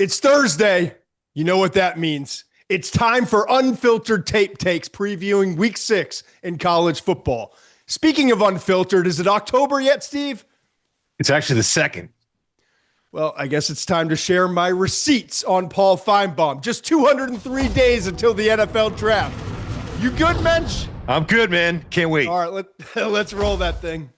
It's Thursday. You know what that means. It's time for Unfiltered Tape Takes previewing Week 6 in college football. Speaking of unfiltered, is it October yet, Steve? It's actually the second. Well, I guess it's time to share my receipts on Paul Finebaum. Just 203 days until the NFL draft. You good, Muench? I'm good, man. Can't wait. All right, let's roll that thing.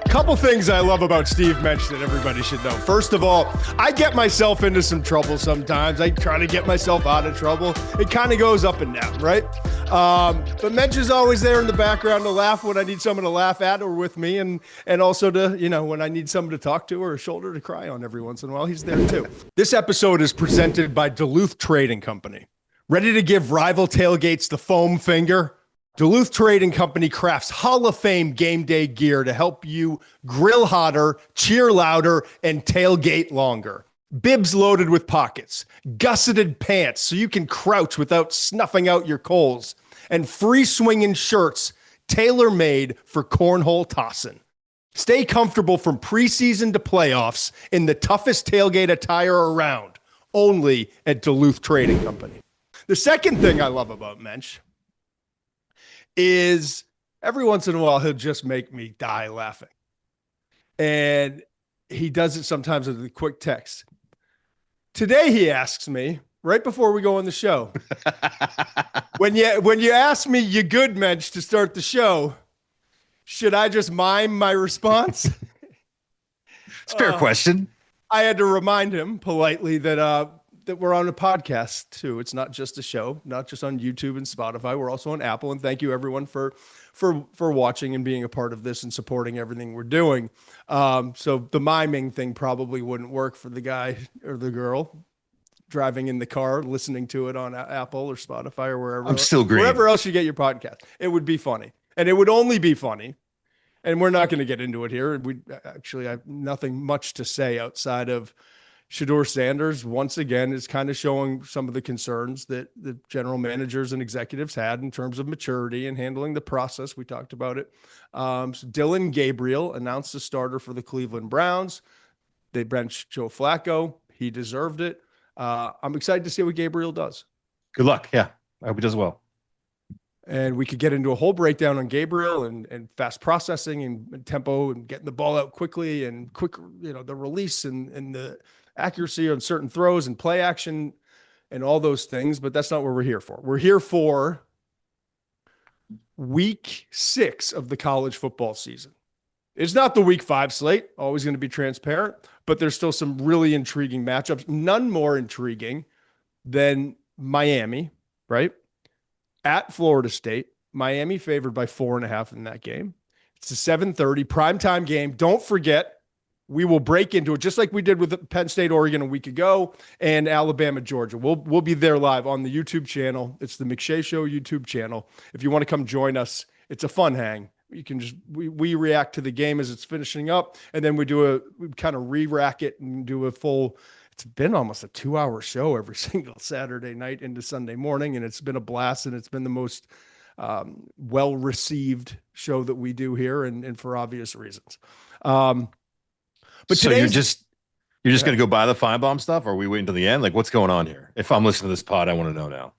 Couple things I love about Steve Muench that everybody should know. First of all, I get myself into some trouble sometimes. I try to get myself out of trouble. It kind of goes up and down, right? But Muench is always there in the background to laugh when I need someone to laugh at or with me, and also to, when I need someone to talk to or a shoulder to cry on every once in a while, he's there too. This episode is presented by Duluth Trading Company. Ready to give rival tailgates the foam finger? Duluth Trading Company crafts Hall of Fame game day gear to help you grill hotter, cheer louder, and tailgate longer. Bibs loaded with pockets, gusseted pants so you can crouch without snuffing out your coals, and free swinging shirts tailor-made for cornhole tossing. Stay comfortable from preseason to playoffs in the toughest tailgate attire around, only at Duluth Trading Company. The second thing I love about Muench is every once in a while he'll just make me die laughing. And he does it sometimes with a quick text. Today he asks me, right before we go on the show, when you ask me, you good, Muench, to start the show, should I just mime my response? It's a fair question. I had to remind him politely that we're on a podcast too. It's not just a show, not just on YouTube and Spotify. We're also on Apple. And thank you everyone for watching and being a part of this and supporting everything we're doing. So the miming thing probably wouldn't work for the guy or the girl driving in the car, listening to it on Apple or Spotify or wherever. I'm still green. Wherever else you get your podcast. It would be funny. And it would only be funny. And we're not going to get into it here. I have nothing much to say outside of Shedeur Sanders, once again, is kind of showing some of the concerns that the general managers and executives had in terms of maturity and handling the process. We talked about it. So Dillon Gabriel announced a starter for the Cleveland Browns. They benched Joe Flacco. He deserved it. I'm excited to see what Gabriel does. Good luck. Yeah, I hope he does well. And we could get into a whole breakdown on Gabriel and fast processing and tempo and getting the ball out quickly and quick, the release and the accuracy on certain throws and play action and all those things, but that's not what we're here for. We're here for Week 6 of the college football season. It's not the Week 5 slate, always going to be transparent, but there's still some really intriguing matchups. None more intriguing than Miami, right? At Florida State. Miami favored by 4.5 in that game. It's a 7:30 primetime game. Don't forget, we will break into it just like we did with Penn State, Oregon a week ago and Alabama, Georgia. We'll be there live on the YouTube channel. It's the McShay Show YouTube channel. If you want to come join us, it's a fun hang. You can we react to the game as it's finishing up, and then we kind of re-rack it and do a full. It's been almost a 2-hour show every single Saturday night into Sunday morning, and it's been a blast, and it's been the most well-received show that we do here, and for obvious reasons. But so you're just going to go buy the Finebaum stuff, or are we waiting until the end? Like, what's going on here? If I'm listening to this pod, I want to know now.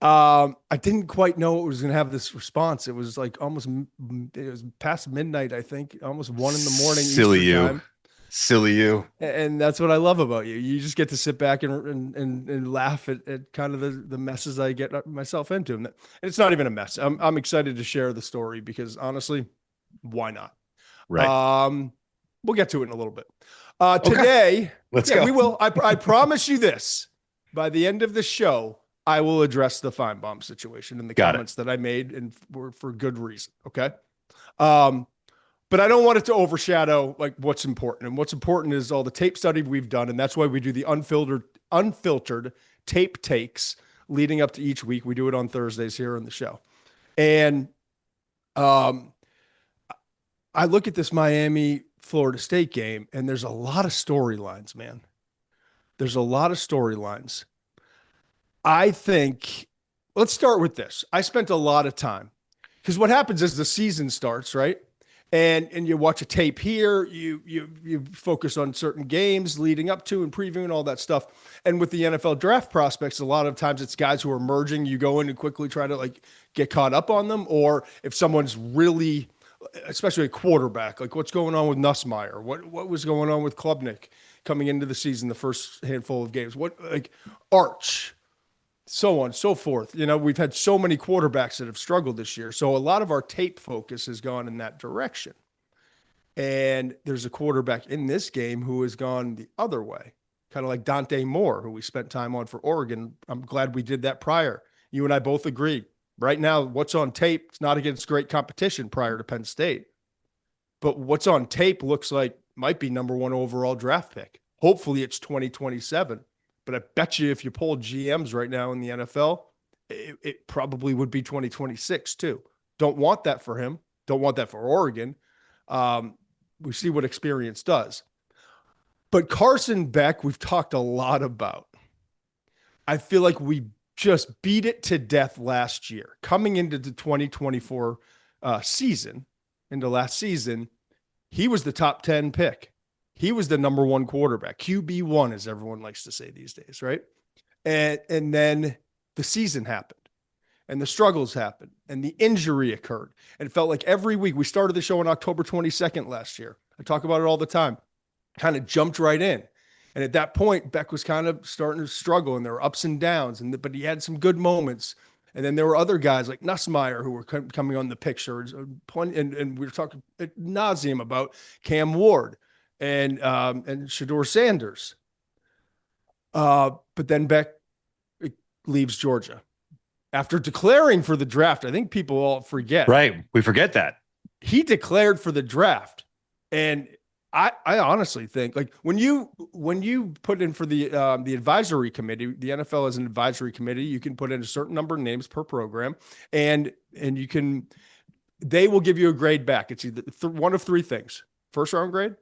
I didn't quite know it was going to have this response. It was like it was past midnight, I think, almost 1 a.m. Silly Eastern you. time. Silly you. And that's what I love about you. You just get to sit back and laugh at kind of the messes I get myself into. And it's not even a mess. I'm excited to share the story because honestly, why not? Right. We'll get to it in a little bit. Today, let's go. We will. I promise you this. By the end of the show, I will address the Finebaum situation and the comments that I made, and for good reason. Okay. But I don't want it to overshadow like what's important. And what's important is all the tape study we've done. And that's why we do the unfiltered tape takes leading up to each week. We do it on Thursdays here on the show. And I I look at this Miami-Florida State game, and there's a lot of storylines, man. There's a lot of storylines. I think, let's start with this. I spent a lot of time, because what happens is the season starts, right? And you watch a tape here, you focus on certain games leading up to and previewing all that stuff. And with the NFL draft prospects, a lot of times it's guys who are emerging. You go in and quickly try to like get caught up on them, or if someone's really, especially a quarterback, like what's going on with Nussmeier, what was going on with Klubnik coming into the season, the first handful of games, what like Arch, so on, so forth. You know, we've had so many quarterbacks that have struggled this year. So a lot of our tape focus has gone in that direction. And there's a quarterback in this game who has gone the other way, kind of like Dante Moore, who we spent time on for Oregon. I'm glad we did that prior. You and I both agree. Right now, what's on tape, it's not against great competition prior to Penn State. But what's on tape looks like might be number 1 overall draft pick. Hopefully it's 2027. But I bet you if you poll GMs right now in the NFL, it probably would be 2026 too. Don't want that for him. Don't want that for Oregon. We see what experience does. But Carson Beck, we've talked a lot about. I feel like we just beat it to death last year. Coming into the 2024 season, into last season, he was the top 10 pick. He was the number 1 quarterback, QB1, as everyone likes to say these days, right? And then the season happened, and the struggles happened, and the injury occurred. And it felt like every week, we started the show on October 22nd last year. I talk about it all the time, kind of jumped right in. And at that point, Beck was kind of starting to struggle, and there were ups and downs, but he had some good moments. And then there were other guys like Nussmeier who were coming on the picture, and we were talking ad nauseum about Cam Ward and Shedeur Sanders. But then Beck leaves Georgia after declaring for the draft. I think people all forget. Right. We forget that. He declared for the draft. And I honestly think, like, when you put in for the advisory committee, the NFL has an advisory committee. You can put in a certain number of names per program, and they will give you a grade back. It's either one of 3 things: first round grade,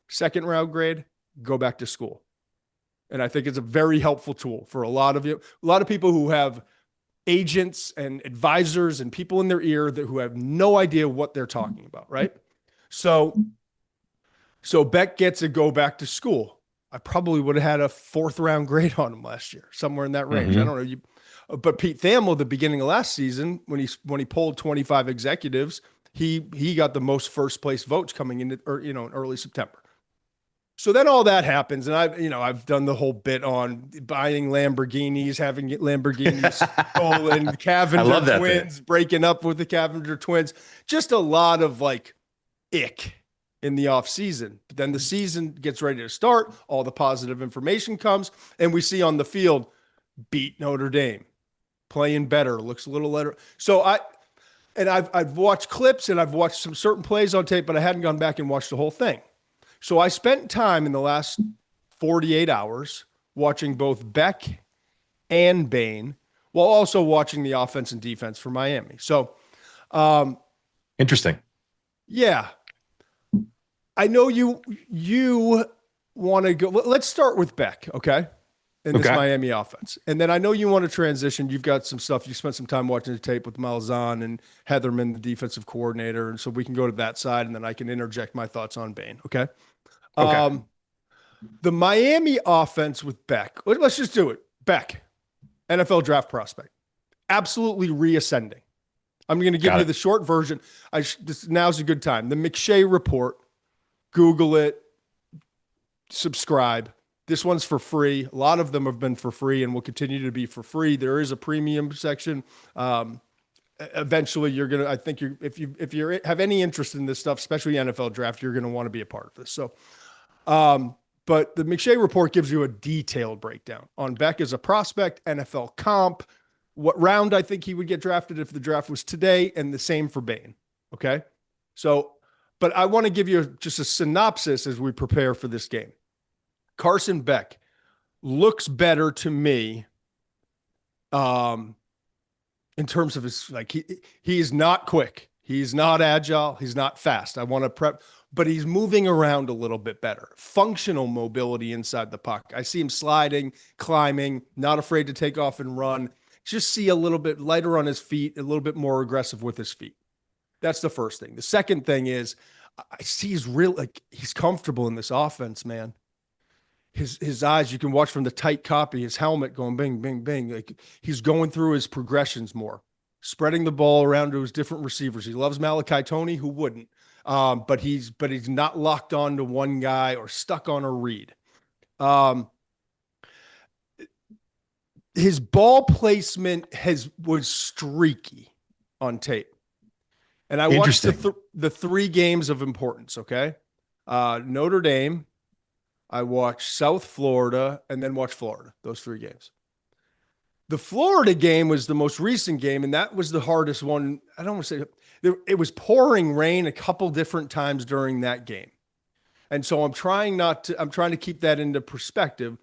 second round grade, go back to school. And I think it's a very helpful tool for a lot of people who have agents and advisors and people in their ear who have no idea what they're talking about, right? So Beck gets a go back to school. I probably would have had a 4th round grade on him last year, somewhere in that range. Mm-hmm. I don't know. But Pete Thamel, at the beginning of last season, when he polled 25 executives, he got the most first place votes coming in early September. So then all that happens, and I've done the whole bit on buying Lamborghinis, having Lamborghinis stolen, Cavenger twins, breaking up with the Cavenger twins, just a lot of like ick in the off season. But then the season gets ready to start, all the positive information comes, and we see on the field, beat Notre Dame, playing better, looks a little better. So I've watched clips and I've watched some certain plays on tape, but I hadn't gone back and watched the whole thing. So I spent time in the last 48 hours watching both Beck and Bain, while also watching the offense and defense for Miami. So, interesting. Yeah. I know you want to go. Let's start with Beck, okay? In this Miami offense. And then I know you want to transition. You've got some stuff. You spent some time watching the tape with Malzahn and Heatherman, the defensive coordinator. And so we can go to that side, and then I can interject my thoughts on Bain, okay? The Miami offense with Beck. Let's just do it. Beck, NFL draft prospect. Absolutely reascending. I'm going to give you the short version. Now's a good time. The McShay report. Google it. Subscribe. This one's for free. A lot of them have been for free and will continue to be for free. There is a premium section. Eventually I think if you have any interest in this stuff, especially NFL draft, you're going to want to be a part of this. So, but the McShay report gives you a detailed breakdown on Beck as a prospect, NFL comp, what round I think he would get drafted if the draft was today, and the same for Bain. Okay. So, but I want to give you just a synopsis as we prepare for this game. Carson Beck looks better to me in terms of his, like, he is not quick. He's not agile. He's not fast. I want to prep, but he's moving around a little bit better. Functional mobility inside the puck. I see him sliding, climbing, not afraid to take off and run. Just see a little bit lighter on his feet, a little bit more aggressive with his feet. That's the first thing. The second thing is I see he's comfortable in this offense, man. His eyes, you can watch from the tight copy, his helmet going bing, bing, bing. Like he's going through his progressions more, spreading the ball around to his different receivers. He loves Malachi Toney, who wouldn't? But he's not locked on to one guy or stuck on a read. His ball placement was streaky on tape. And I watched the 3 games of importance, okay? Notre Dame, I watched South Florida, and then watched Florida, those 3 games. The Florida game was the most recent game, and that was the hardest one. I don't want to say it was pouring rain a couple different times during that game. And so I'm trying to keep that into perspective.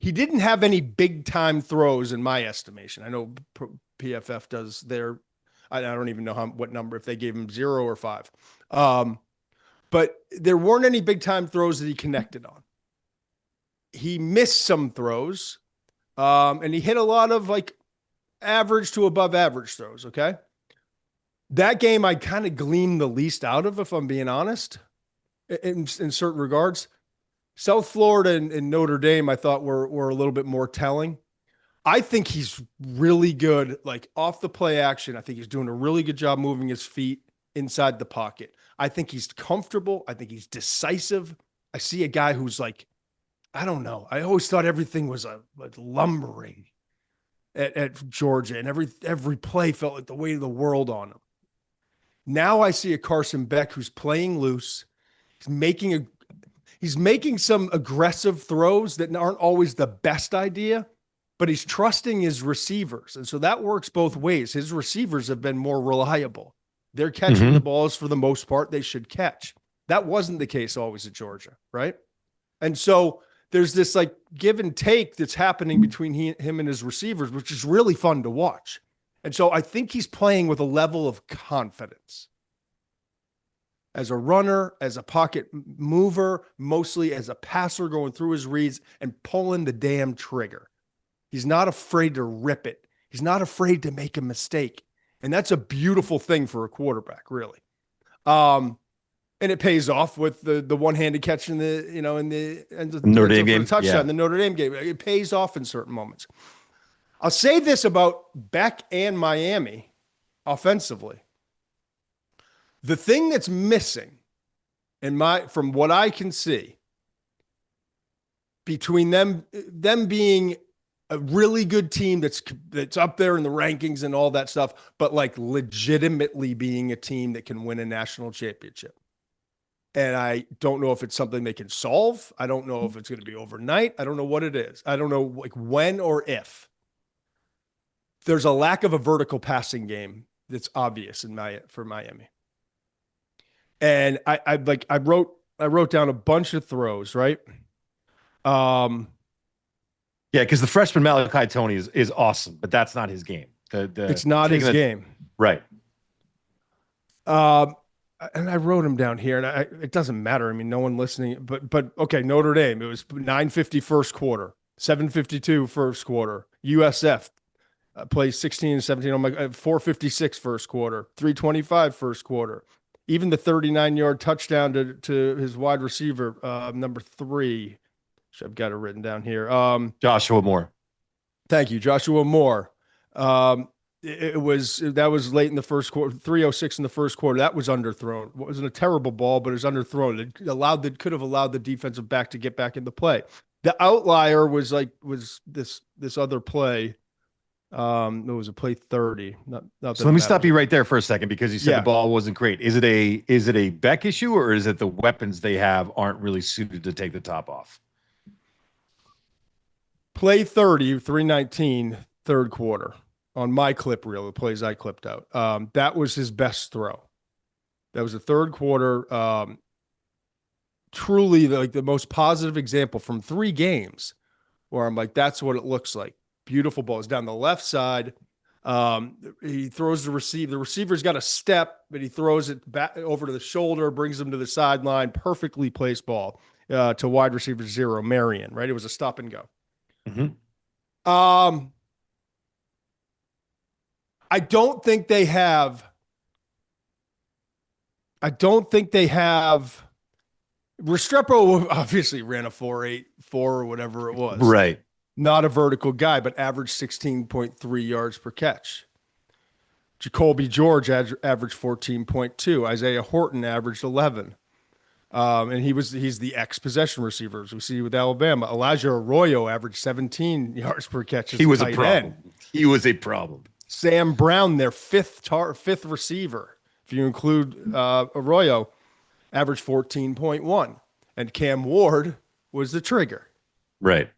He didn't have any big time throws in my estimation. I know PFF does their, I don't even know what number, if they gave him 0 or 5. But there weren't any big time throws that he connected on. He missed some throws, and he hit a lot of like average to above average throws. Okay. That game I kind of gleaned the least out of, if I'm being honest, in certain regards. South Florida and Notre Dame, I thought were a little bit more telling. I think he's really good, like off the play action. I think he's doing a really good job moving his feet inside the pocket. I think he's comfortable. I think he's decisive. I see a guy who's like, I don't know. I always thought everything was like lumbering at Georgia, and every play felt like the weight of the world on him. Now I see a Carson Beck who's playing loose. He's making some aggressive throws that aren't always the best idea, but he's trusting his receivers. And so that works both ways. His receivers have been more reliable. They're catching the balls for the most part they should catch. That wasn't the case always at Georgia, right? And so there's this like give and take that's happening between him and his receivers, which is really fun to watch. And so I think he's playing with a level of confidence. As a runner, as a pocket mover, mostly as a passer going through his reads and pulling the damn trigger. He's not afraid to rip it. He's not afraid to make a mistake. And that's a beautiful thing for a quarterback, really. And it pays off with the one-handed catch in the Notre Dame game, touchdown, the Notre Dame game. It pays off in certain moments. I'll say this about Beck and Miami offensively. The thing that's missing from what I can see between them being a really good team that's up there in the rankings and all that stuff, but like legitimately being a team that can win a national championship. And I don't know if it's something they can solve. I don't know if it's going to be overnight. I don't know what it is. I don't know like when or if. There's a lack of a vertical passing game that's obvious for Miami. And I wrote down a bunch of throws, right? Yeah, because the freshman Malachi Toney is awesome, but that's not his game. It's not his game. Right. And I wrote him down here, and it doesn't matter. I mean, no one listening, but okay, Notre Dame, it was 9:50 first quarter, 7:52 first quarter. USF plays 16 and 17 on my 4:56 first quarter, 3:25 first quarter. Even the 39-yard touchdown to his wide receiver, number 3, which I've got it written down here. Joshua Moore. Thank you, Joshua Moore. That was late in the first quarter, 3:06 in the first quarter. That was underthrown. It wasn't a terrible ball, but it was underthrown. It could have allowed the defensive back to get back into play. The outlier was this other play. It was a play 30. So let me stop you right there for a second, because you said the ball wasn't great. Is it a Beck issue, or is it the weapons they have aren't really suited to take the top off? Play 30, 3:19, third quarter. On my clip reel, the plays I clipped out. That was his best throw. That was the third quarter. Truly the most positive example from 3 games where I'm like, that's what it looks like. Beautiful ball. It's down the left side. He throws the receiver. The receiver's got a step, but he throws it back over to the shoulder, brings him to the sideline. Perfectly placed ball to wide receiver 0, Marion, right? It was a stop and go. Mm-hmm. I don't think they have. Restrepo obviously ran a 4.84 or whatever it was. Right. Not a vertical guy, but averaged 16.3 yards per catch. Jacoby George averaged 14.2. Isaiah Horton averaged 11. And he's the ex-possession receiver, as we see with Alabama. Elijah Arroyo averaged 17 yards per catch. He was a problem. He was a problem. Sam Brown, their fifth receiver, if you include Arroyo, averaged 14.1. And Cam Ward was the trigger. Right.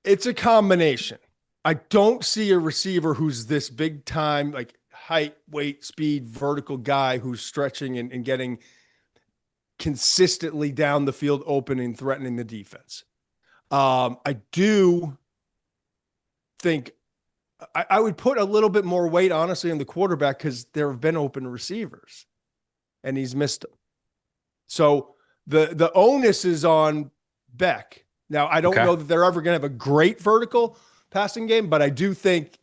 It's a combination. I don't see a receiver who's this big time, like height, weight, speed, vertical guy who's stretching and getting consistently down the field open and threatening the defense. I do think I would put a little bit more weight, honestly, on the quarterback because there have been open receivers and he's missed them. So the onus is on Beck. Now, I don't know that they're ever going to have a great vertical passing game, but I do think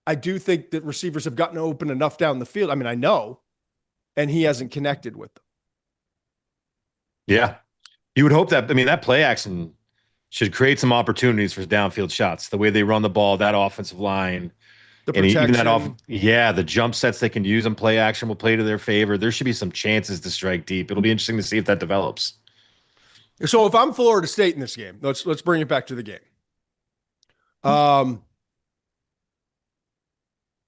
that receivers have gotten open enough down the field. I mean, I know, and he hasn't connected with them. Yeah. You would hope that, I mean, that play action should create some opportunities for downfield shots. The way they run the ball, that offensive line, the protection. The jump sets they can use on play action will play to their favor. There should be some chances to strike deep. It'll be interesting to see if that develops. So if I'm Florida State in this game, let's bring it back to the game.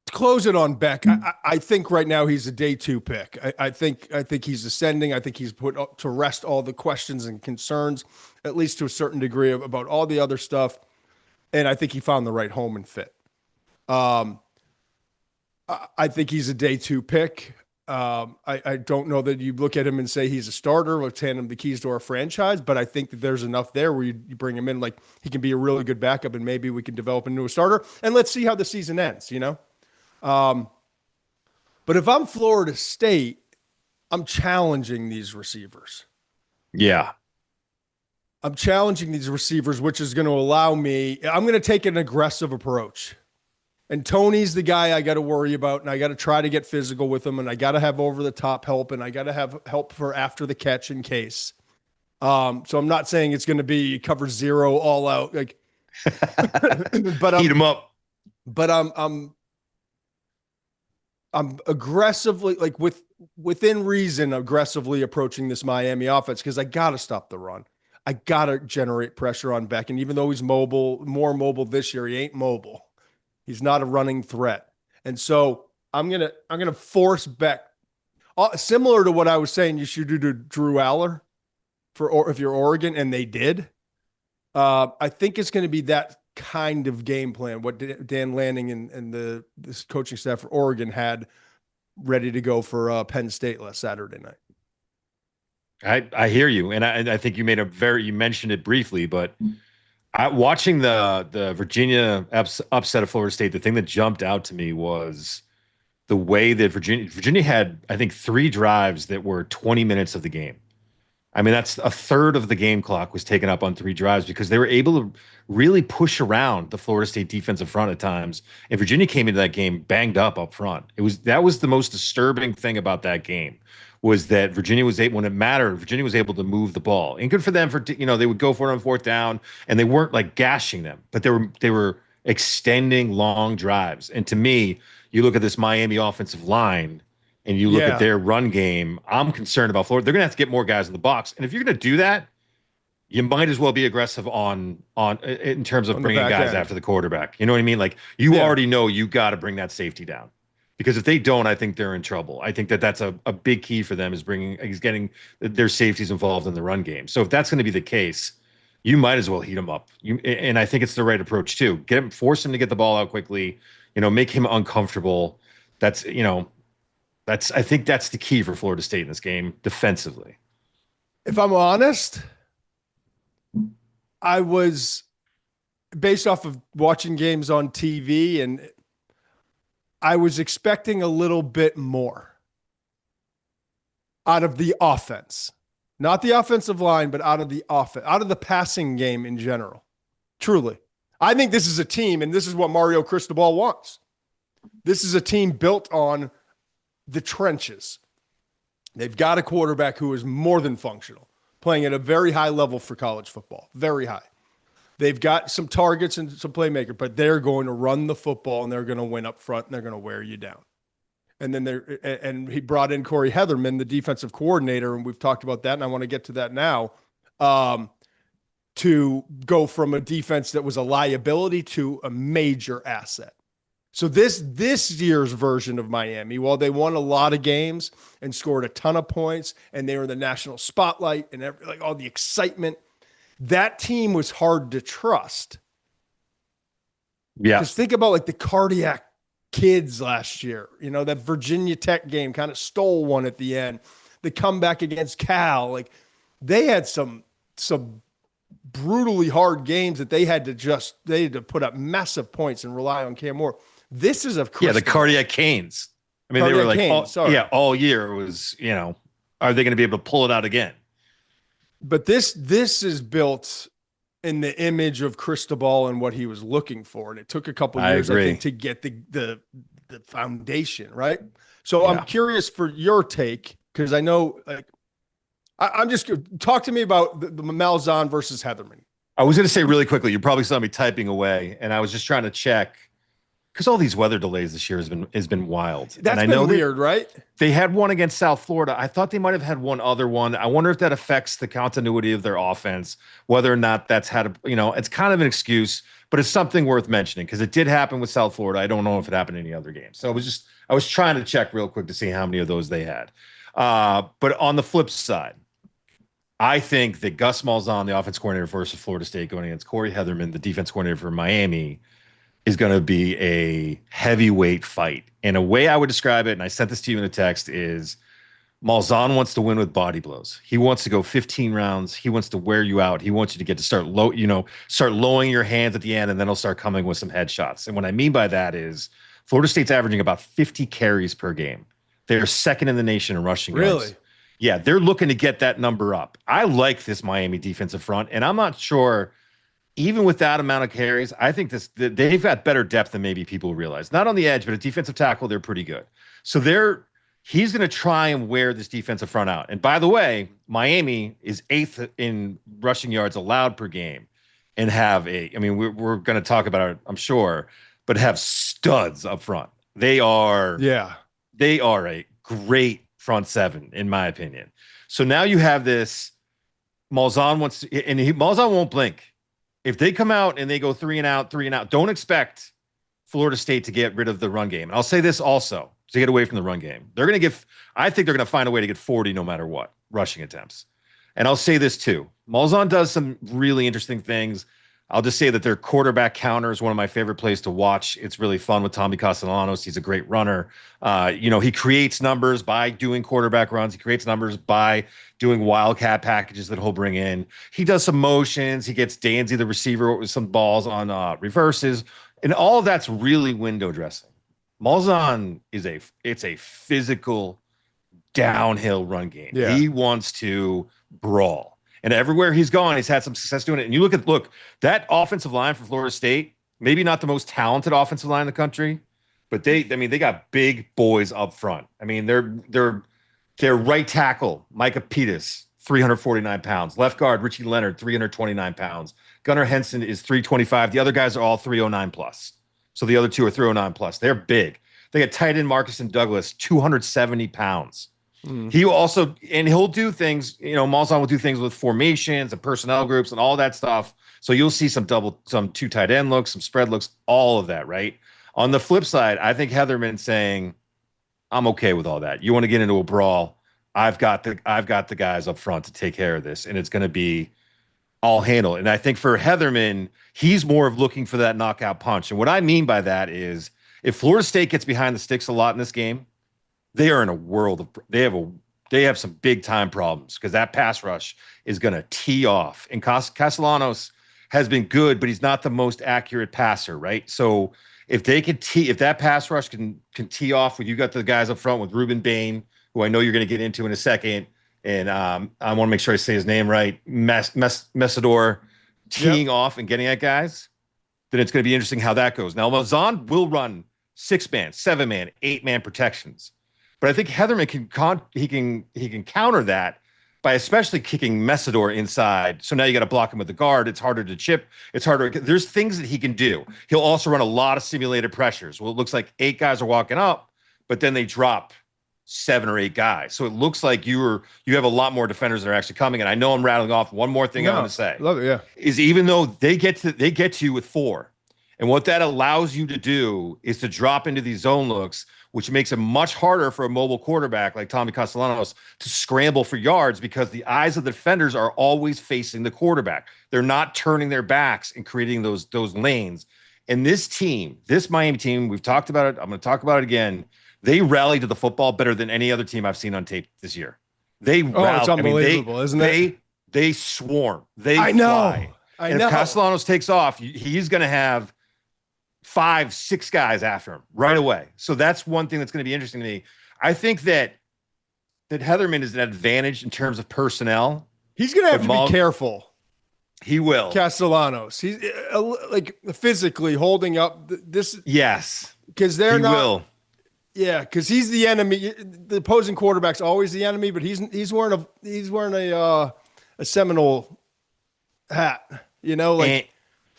To close it on Beck, I think right now he's a day 2 pick. I think he's ascending. I think he's put to rest all the questions and concerns, at least to a certain degree, about all the other stuff. And I think he found the right home and fit. I think he's a day 2 pick. I don't know that you look at him and say he's a starter. Let's hand him the keys to our franchise, but I think that there's enough there where you bring him in, like he can be a really good backup and maybe we can develop into a starter and let's see how the season ends, you know? But if I'm Florida State, I'm challenging these receivers. Yeah. I'm challenging these receivers, which is going to allow me, I'm going to take an aggressive approach. And Tony's the guy I got to worry about, and I got to try to get physical with him, and I got to have over-the-top help, and I got to have help for after the catch in case. So I'm not saying it's going to be cover 0 all out, like, but Heat him up. But I'm aggressively, like within reason, aggressively approaching this Miami offense because I got to stop the run. I got to generate pressure on Beck, and even though he's more mobile this year, he ain't mobile. He's not a running threat. And so I'm gonna force Beck, similar to what I was saying you should do to Drew Aller if you're Oregon, and they did. I think it's going to be that kind of game plan, what Dan Lanning and this coaching staff for Oregon had ready to go for Penn State last Saturday night. I hear you. And I think you you mentioned it briefly, but watching the Virginia upset of Florida State, the thing that jumped out to me was the way that Virginia had, I think, 3 drives that were 20 minutes of the game. I mean, that's a third of the game clock was taken up on 3 drives because they were able to really push around the Florida State defensive front at times. And Virginia came into that game banged up front. That was the most disturbing thing about that game. Was that Virginia was able, when it mattered, Virginia was able to move the ball, and good for them they would go for it on 4th down, and they weren't like gashing them, but they were extending long drives. And to me, you look at this Miami offensive line, and you look at their run game. I'm concerned about Florida. They're gonna have to get more guys in the box, and if you're gonna do that, you might as well be aggressive in terms of bringing guys after the quarterback. You know what I mean? Like you already know you got to bring that safety down. Because if they don't, I think they're in trouble. I think that's a big key for them is getting their safeties involved in the run game. So if that's going to be the case, you might as well heat them up. And I think it's the right approach too. Force him to get the ball out quickly. Make him uncomfortable. I think that's the key for Florida State in this game defensively. If I'm honest, I was based off of watching games on TV, and I was expecting a little bit more out of the offense. Not the offensive line, but out of the offense, out of the passing game in general. Truly. I think this is a team, and this is what Mario Cristobal wants. This is a team built on the trenches. They've got a quarterback who is more than functional, playing at a very high level for college football, very high. They've got some targets and some playmakers, but they're going to run the football and they're going to win up front and they're going to wear you down. And then he brought in Corey Heatherman, the defensive coordinator, and we've talked about that, and I want to get to that now, to go from a defense that was a liability to a major asset. So this year's version of Miami, while they won a lot of games and scored a ton of points, and they were in the national spotlight and like all the excitement, that team was hard to trust. Yeah. Just think about like the cardiac kids last year, that Virginia Tech game kind of stole one at the end. The comeback against Cal, like they had some brutally hard games that they had to put up massive points and rely on Cam Moore. This is the cardiac canes. I mean, they were like, all year it was, are they going to be able to pull it out again? But this is built in the image of Cristobal and what he was looking for. And it took a couple of years, I think, to get the foundation, right? So I'm curious for your take, because I know, like, I'm just talk to me about the Malzahn versus Heatherman. I was going to say really quickly, you probably saw me typing away, and I was just trying to check, because all these weather delays this year has been wild. That's been weird, right? They had one against South Florida. I thought they might have had one other one. I wonder if that affects the continuity of their offense, whether or not that's had it's kind of an excuse, but it's something worth mentioning because it did happen with South Florida. I don't know if it happened in any other game. So I was trying to check real quick to see how many of those they had. But on the flip side, I think that Gus Malzahn, the offense coordinator for Florida State, going against Corey Heatherman, the defense coordinator for Miami, is going to be a heavyweight fight. And a way I would describe it, and I sent this to you in a text, is Malzahn wants to win with body blows. He wants to go 15 rounds. He wants to wear you out. He wants you to get to start lowering your hands at the end, and then he'll start coming with some headshots. And what I mean by that is Florida State's averaging about 50 carries per game. They're second in the nation in rushing yards. Really? Yeah, they're looking to get that number up. I like this Miami defensive front, and I'm not sure, even with that amount of carries, I think they've got better depth than maybe people realize. Not on the edge, but at defensive tackle, they're pretty good. So he's going to try and wear this defensive front out. And by the way, Miami is 8th in rushing yards allowed per game, and we're going to talk about it, I'm sure, but have studs up front. They are a great front seven, in my opinion. So now you have this. Malzahn Malzahn won't blink. If they come out and they go 3 and out, don't expect Florida State to get rid of the run game. And I'll say this also, to get away from the run game. I think they're going to find a way to get 40 no matter what, rushing attempts. And I'll say this too. Malzahn does some really interesting things. I'll just say that their quarterback counter is one of my favorite plays to watch. It's really fun with Tommy Castellanos. He's a great runner. He creates numbers by doing quarterback runs. He creates numbers by doing wildcat packages that he'll bring in. He does some motions. He gets Danzy, the receiver, with some balls on reverses. And all of that's really window dressing. Malzahn it's a physical downhill run game. Yeah. He wants to brawl. And everywhere he's gone, he's had some success doing it. And you look, that offensive line for Florida State, maybe not the most talented offensive line in the country, but they got big boys up front. I mean, their right tackle, Micah Pettis, 349 pounds. Left guard, Richie Leonard, 329 pounds. Gunnar Henson is 325. The other guys are all 309 plus. So the other two are 309 plus. They're big. They got tight end Marcus and Douglas, 270 pounds. He'll do things, Malzahn will do things with formations and personnel groups and all that stuff. So you'll see some two tight end looks, some spread looks, all of that, right? On the flip side, I think Heatherman saying, I'm okay with all that. You want to get into a brawl? I've got the guys up front to take care of this, and it's going to be all handle. And I think for Heatherman, he's more of looking for that knockout punch. And what I mean by that is if Florida State gets behind the sticks a lot in this game, they are in a world of they have some big time problems because that pass rush is going to tee off. And Castellanos has been good, but he's not the most accurate passer, right? So if they could if that pass rush can tee off with, you got the guys up front with Ruben Bain, who I know you're going to get into in a second, and I want to make sure I say his name right, Messidor, teeing off and getting at guys, then it's going to be interesting how that goes. Now, Malzahn will run 6-man, 7-man, 8-man protections, but I think Heatherman can counter that by especially kicking Messidor inside. So now you got to block him with the guard. It's harder to chip. It's harder. There's things that he can do. He'll also run a lot of simulated pressures. Well, it looks like 8 guys are walking up, but then they drop 7 or 8 guys. So it looks like you have a lot more defenders that are actually coming. And I know I'm rattling off one more thing I want to say. Love it, yeah. Is even though they get to you with 4, and what that allows you to do is to drop into these zone looks, which makes it much harder for a mobile quarterback like Tommy Castellanos to scramble for yards, because the eyes of the defenders are always facing the quarterback. They're not turning their backs and creating those lanes. And this team, this Miami team, we've talked about it. I'm going to talk about it again. They rally to the football better than any other team I've seen on tape this year. They rally. It's unbelievable, isn't it? They swarm. I know. Fly. I know. If Castellanos takes off, he's going to have 5, 6 guys after him right away. So that's one thing that's going to be interesting to me. I think that Heatherman is an advantage in terms of personnel. He's going to have to be careful. He will. Castellanos. He's like physically holding up this. Yes. Because they're not. Will. Yeah, because he's the enemy. The opposing quarterback's always the enemy, but he's wearing a Seminole hat. You know, like.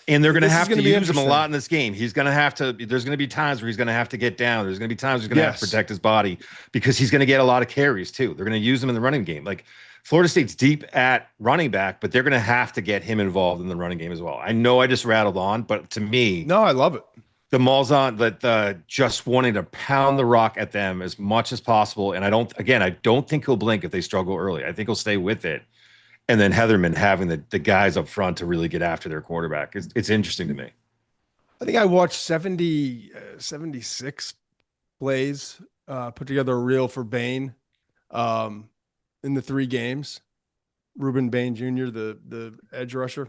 And they're going to have to use him a lot in this game. He's going to have to. There's going to be times where he's going to have to get down. There's going to be times where he's going to have to protect his body, because he's going to get a lot of carries too. They're going to use him in the running game. Like Florida State's deep at running back, but they're going to have to get him involved in the running game as well. I know I just rattled on, but to me, no, I love it. The Malzahn, that just wanting to pound the rock at them as much as possible. And I don't think he'll blink if they struggle early. I think he'll stay with it. And then Heatherman having the guys up front to really get after their quarterback. It's interesting to me. I think I watched 76 plays, put together a reel for Bain in the 3 games. Ruben Bain Jr., the edge rusher.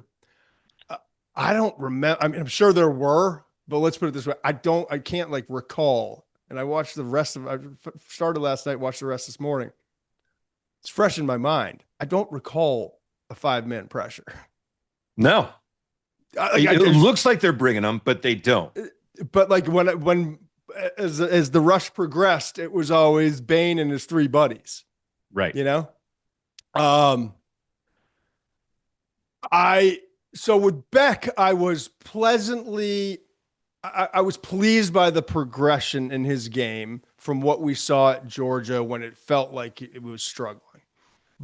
I don't remember. I mean, I'm sure there were, but let's put it this way. I can't like recall. And I watched the rest of, I started last night, watched the rest this morning. It's fresh in my mind. I don't recall a 5-man pressure. No. It looks like they're bringing them, but they don't. But like when as the rush progressed, it was always Bain and his 3 buddies. Right. You know? So with Beck, I was pleased by the progression in his game from what we saw at Georgia when it felt like it was struggling.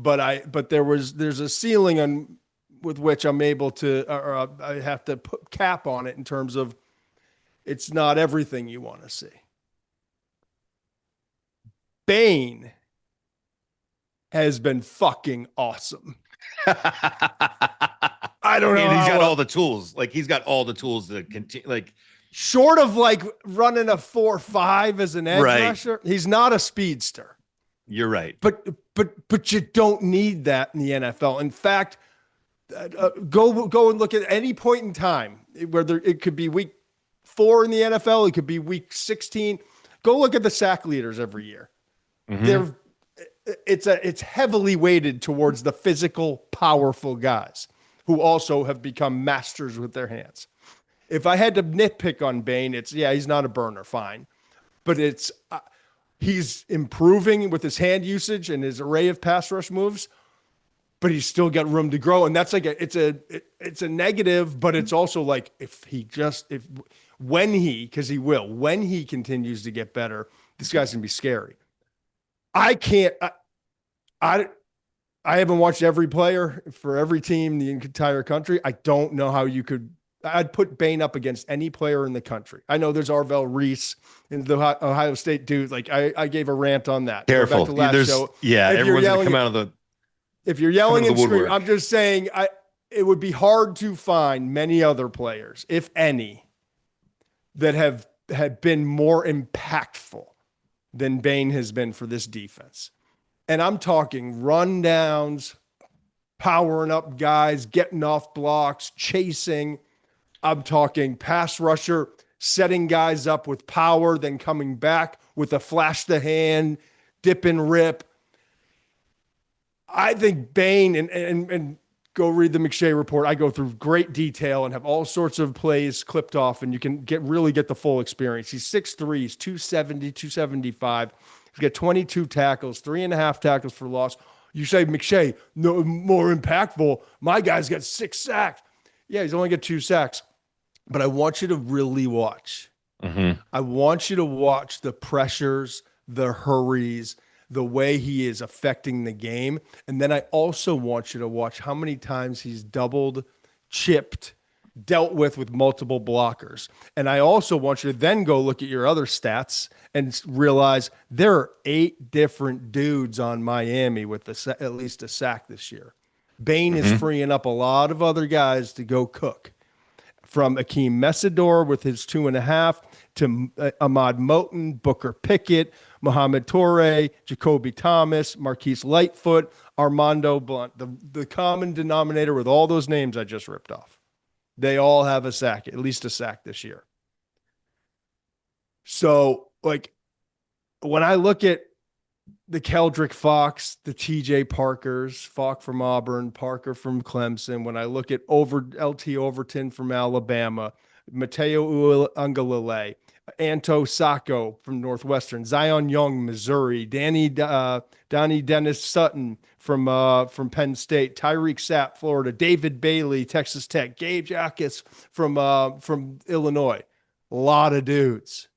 But there's a ceiling with which I'm able to, or I have to put cap on it in terms of it's not everything you want to see. Bain has been fucking awesome. I don't know. And he's got all the tools. Like he's got all the tools to continue. Like short of like running a 4.5 as an edge rusher, he's not a speedster. You're right. But you don't need that in the NFL. In fact, go and look at any point in time where it could be week 4 in the NFL. It could be week 16. Go look at the sack leaders every year. Mm-hmm. It's heavily weighted towards the physical, powerful guys who also have become masters with their hands. If I had to nitpick on Bain, he's not a burner, fine. But he's improving with his hand usage and his array of pass rush moves, but he's still got room to grow. And that's like it's a negative, but it's also like when he continues to get better, this guy's gonna be scary. I haven't watched every player for every team in the entire country. I don't know how you could. I'd put Bain up against any player in the country. I know there's Arvell Reese and the Ohio State dude. Like I gave a rant on that. Careful. Show. Yeah, everyone's going to come out of the. If you're yelling and screaming, I'm just saying it would be hard to find many other players, if any, that have been more impactful than Bain has been for this defense. And I'm talking rundowns, powering up guys, getting off blocks, chasing. I'm talking pass rusher, setting guys up with power, then coming back with a flash the hand, dip and rip. I think Bain and go read the McShay report. I go through great detail and have all sorts of plays clipped off, and you can really get the full experience. He's 6'3", he's 270, 275. He's got 22 tackles, 3.5 tackles for loss. You say, McShay, no more impactful. My guy's got 6 sacks. Yeah, he's only got 2 sacks. But I want you to really watch. Mm-hmm. I want you to watch the pressures, the hurries, the way he is affecting the game. And then I also want you to watch how many times he's doubled, chipped, dealt with multiple blockers. And I also want you to then go look at your other stats and realize there are 8 different dudes on Miami with at least a sack this year. Bain is freeing up a lot of other guys to go cook. From Akeem Messidor with his 2.5 to Ahmad Moten, Booker Pickett, Mohamed Toure, Jacoby Thomas, Marquise Lightfoot, Armando Blunt. The common denominator with all those names I just ripped off. They all have a sack, at least a sack this year. So, like, when I look at the Keldrick Fox, the TJ Parkers, Falk from Auburn, Parker from Clemson. When I look at LT Overton from Alabama, Mateo Ungalale, Anto Sacco from Northwestern, Zion Young, Missouri, Donnie Dennis Sutton from Penn State, Tyreek Sapp, Florida, David Bailey, Texas Tech, Gabe Jackus from Illinois. A lot of dudes.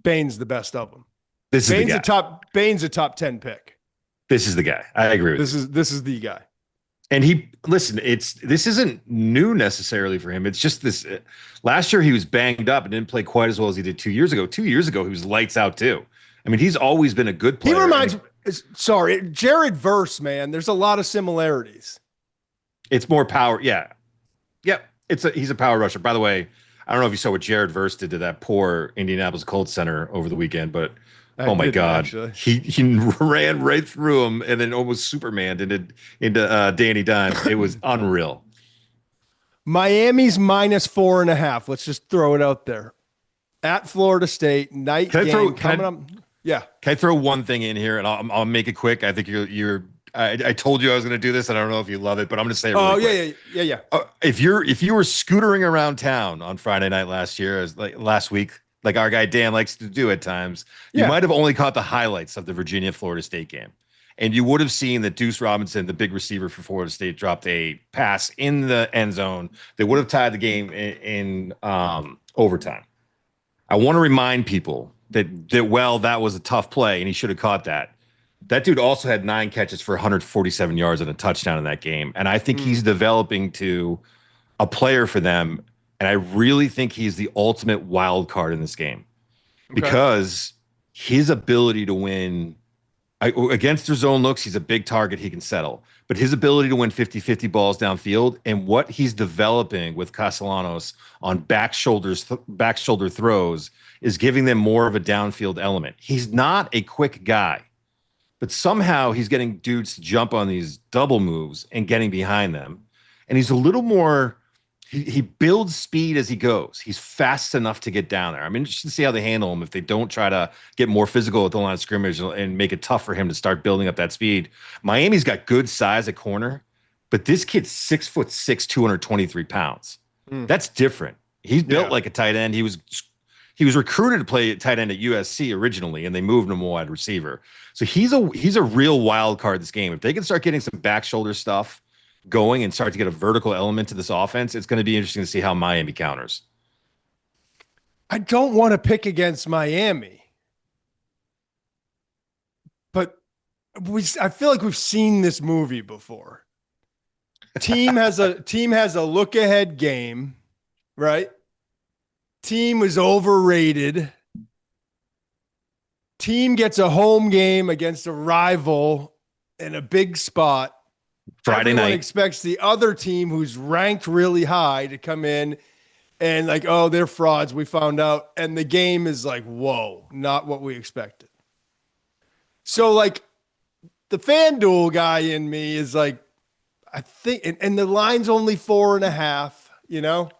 Bain's the best of them. Bain's a top 10 pick. This is the guy. I agree with you. This is the guy. And this isn't new necessarily for him. It's just this. Last year he was banged up and didn't play quite as well as he did 2 years ago. 2 years ago he was lights out too. I mean, he's always been a good player. He reminds Jared Verse, man. There's a lot of similarities. It's more power. Yeah. Yep. He's a power rusher. By the way, I don't know if you saw what Jared Verse did to that poor Indianapolis Colts center over the weekend, but oh my God, he ran right through him and then almost Supermaned into Danny Dimes. It was unreal. Miami's -4.5. Let's just throw it out there. At Florida State, night game coming up. Yeah. Can I throw one thing in here and I'll make it quick? I think I told you I was going to do this, and I don't know if you love it, but I'm going to say it really quick. Yeah. If you were scootering around town on Friday night last week, like our guy Dan likes to do at times, you might have only caught the highlights of the Virginia-Florida State game, and you would have seen that Deuce Robinson, the big receiver for Florida State, dropped a pass in the end zone that would have tied the game in overtime. I want to remind people that that was a tough play, and he should have caught that. That dude also had 9 catches for 147 yards and a touchdown in that game. And I think he's developing to a player for them. And I really think he's the ultimate wild card in this game because his ability to win against their zone looks, he's a big target. He can settle, but his ability to win 50-50 balls downfield and what he's developing with Castellanos on back shoulder throws is giving them more of a downfield element. He's not a quick guy. But somehow he's getting dudes to jump on these double moves and getting behind them. And he's a little more, he builds speed as he goes. He's fast enough to get down there. I'm interested to see how they handle him if they don't try to get more physical at the line of scrimmage and make it tough for him to start building up that speed. Miami's got good size at corner, but this kid's 6'6", 223 pounds. That's different. He's built like a tight end. He was recruited to play tight end at USC originally, and they moved him a wide receiver. So he's a real wild card this game. If they can start getting some back shoulder stuff going and start to get a vertical element to this offense, it's going to be interesting to see how Miami counters. I don't want to pick against Miami, but I feel like we've seen this movie before. Team has a look ahead game, right? Team is overrated. Team gets a home game against a rival in a big spot. Friday night. Everyone expects the other team who's ranked really high to come in and like, oh, they're frauds. We found out. And the game is like, whoa, not what we expected. So like the FanDuel guy in me is like, I think, and the line's only 4.5, you know,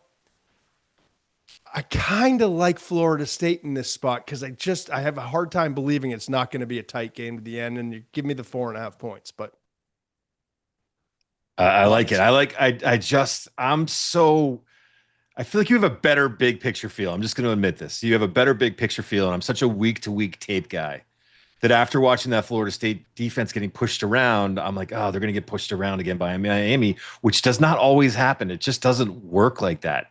I kind of like Florida State in this spot because I have a hard time believing it's not going to be a tight game to the end, and you give me the 4.5 points, but I like it. I feel like you have a better big picture feel. I'm just going to admit this. You have a better big picture feel, and I'm such a week to week tape guy that after watching that Florida State defense getting pushed around, I'm like, oh, they're going to get pushed around again by Miami, which does not always happen. It just doesn't work like that.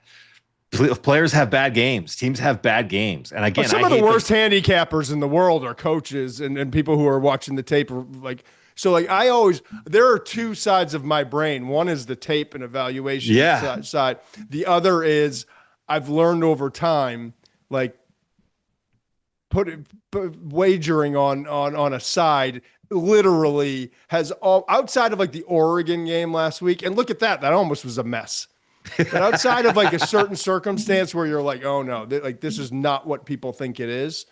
Players have bad games. Teams have bad games. And again, some of the worst handicappers in the world are coaches and people who are watching the tape. Like, so like there are two sides of my brain. One is the tape and evaluation side. The other is I've learned over time, like wagering on a side literally has all outside of like the Oregon game last week. And look at that. That almost was a mess. But outside of like a certain circumstance where you're like, oh no, like this is not what people think it is.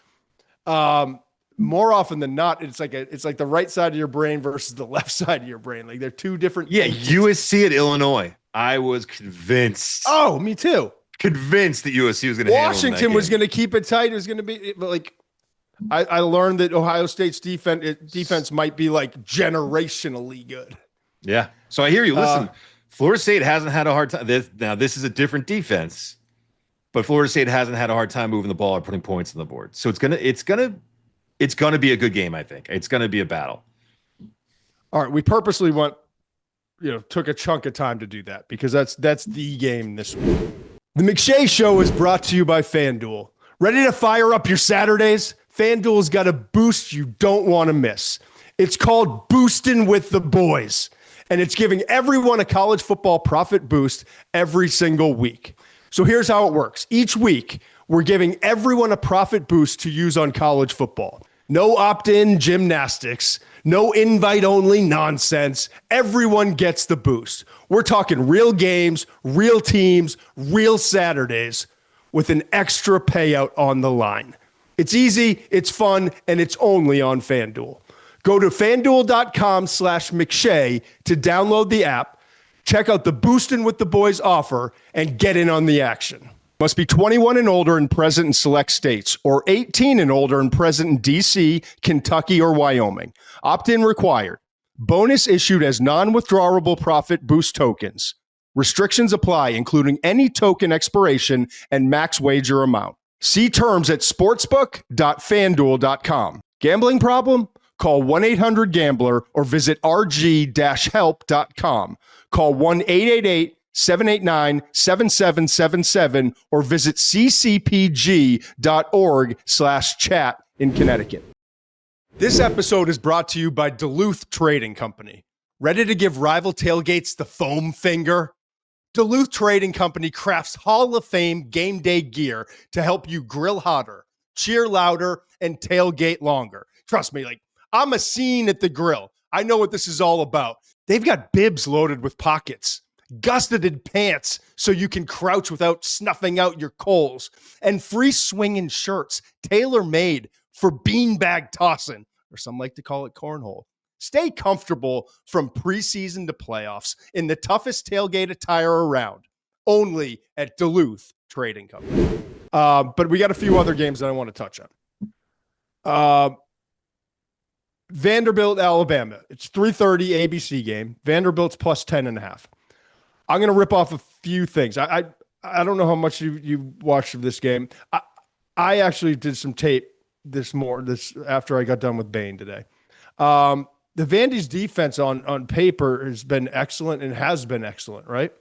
More often than not, it's like the right side of your brain versus the left side of your brain. Like they're two different. Yeah, USC at Illinois. I was convinced. Oh, me too. Convinced that USC was going to. Washington was going to keep it tight. It was going to be, but like I learned that Ohio State's defense might be like generationally good. Yeah. So I hear you. Listen. Florida State hasn't had a hard time. This is a different defense, but Florida State hasn't had a hard time moving the ball or putting points on the board. So it's gonna be a good game. I think it's gonna be a battle. All right, we purposely took a chunk of time to do that because that's the game this week. The McShay Show is brought to you by FanDuel. Ready to fire up your Saturdays? FanDuel's got a boost you don't want to miss. It's called Boostin' with the Boys. And it's giving everyone a college football profit boost every single week. So here's how it works. Each week, we're giving everyone a profit boost to use on college football. No opt-in gymnastics, no invite-only nonsense. Everyone gets the boost. We're talking real games, real teams, real Saturdays with an extra payout on the line. It's easy, it's fun, and it's only on FanDuel. Go to FanDuel.com/McShay to download the app, check out the Boostin' with the Boys offer, and get in on the action. Must be 21 and older and present in select states, or 18 and older and present in D.C., Kentucky, or Wyoming. Opt-in required. Bonus issued as non-withdrawable profit boost tokens. Restrictions apply, including any token expiration and max wager amount. See terms at sportsbook.fanduel.com. Gambling problem? Call 1-800-GAMBLER or visit rg-help.com. Call 1-888-789-7777 or visit ccpg.org/chat in Connecticut. This episode is brought to you by Duluth Trading Company. Ready to give rival tailgates the foam finger? Duluth Trading Company crafts Hall of Fame game day gear to help you grill hotter, cheer louder, and tailgate longer. Trust me, like, I'm a scene at the grill. I know what this is all about. They've got bibs loaded with pockets, gusseted pants so you can crouch without snuffing out your coals, and free swinging shirts tailor-made for beanbag tossing, or some like to call it cornhole. Stay comfortable from preseason to playoffs in the toughest tailgate attire around, only at Duluth Trading Company. But we got a few other games that I want to touch on. Vanderbilt-Alabama. It's 3:30 ABC game. Vanderbilt's plus 10.5. I'm going to rip off a few things. I don't know how much you watched of this game. I actually did some tape this after I got done with Bain today. The Vandy's defense on paper has been excellent and has been excellent, right?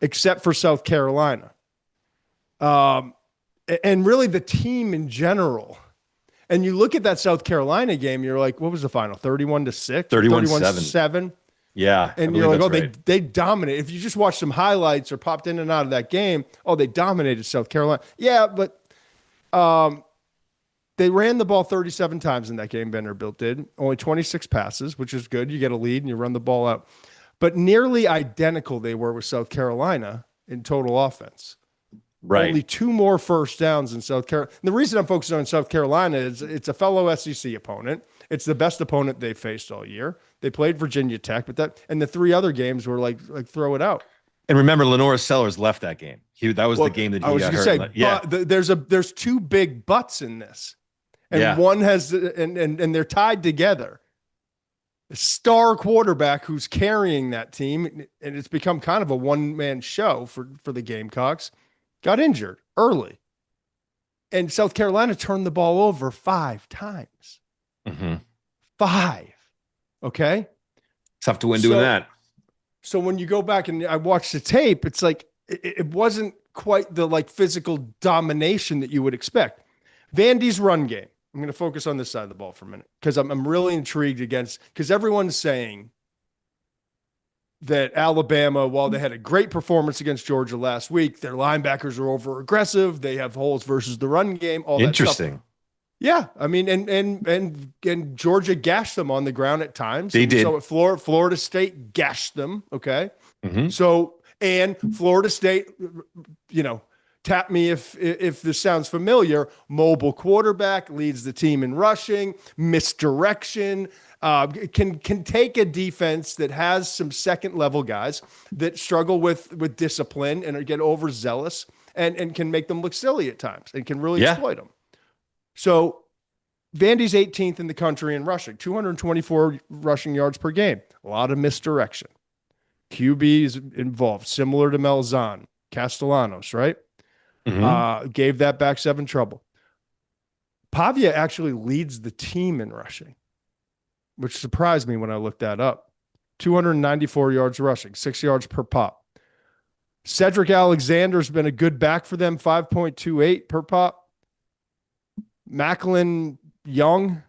Except for South Carolina. And really the team in general. And you look at that South Carolina game, you're like, what was the final? 31-6? 31-7. Yeah. And you're like, oh, right. they dominate. If you just watch some highlights or popped in and out of that game, oh, they dominated South Carolina. Yeah, but they ran the ball 37 times in that game, Vanderbilt did. Only 26 passes, which is good. You get a lead and you run the ball out. But nearly identical they were with South Carolina in total offense. Right. Only 2 more first downs in South Carolina. And the reason I'm focusing on South Carolina is it's a fellow SEC opponent. It's the best opponent they faced all year. They played Virginia Tech, and the 3 other games were like throw it out. And remember, Lenora Sellers left that game. That was the game that he got hurt. Say, yeah. There's 2 big butts in this, and one has and they're tied together. A star quarterback who's carrying that team, and it's become kind of a one-man show for the Gamecocks, got injured early. And South Carolina turned the ball over 5 times. Mm-hmm. 5. Okay? Tough to win doing that. So when you go back and I watched the tape, it's like it wasn't quite the like physical domination that you would expect. Vandy's run game. I'm going to focus on this side of the ball for a minute because I'm really intrigued because everyone's saying that Alabama, while they had a great performance against Georgia last week, their linebackers are over aggressive. They have holes versus the run game. All interesting. That stuff. Yeah, I mean, and Georgia gashed them on the ground at times. They did. So Florida State gashed them. Okay, mm-hmm. So and Florida State, tap me if this sounds familiar. Mobile quarterback leads the team in rushing, misdirection. Can take a defense that has some second level guys that struggle with discipline and get overzealous and can make them look silly at times and can really exploit them. So Vandy's 18th in the country in rushing, 224 rushing yards per game. A lot of misdirection. QB is involved, similar to Malzahn, Castellanos, right? Mm-hmm. Gave that back 7 trouble. Pavia actually leads the team in rushing, which surprised me when I looked that up. 294 yards rushing, 6 yards per pop. Cedric Alexander's been a good back for them, 5.28 per pop. McKylan Young,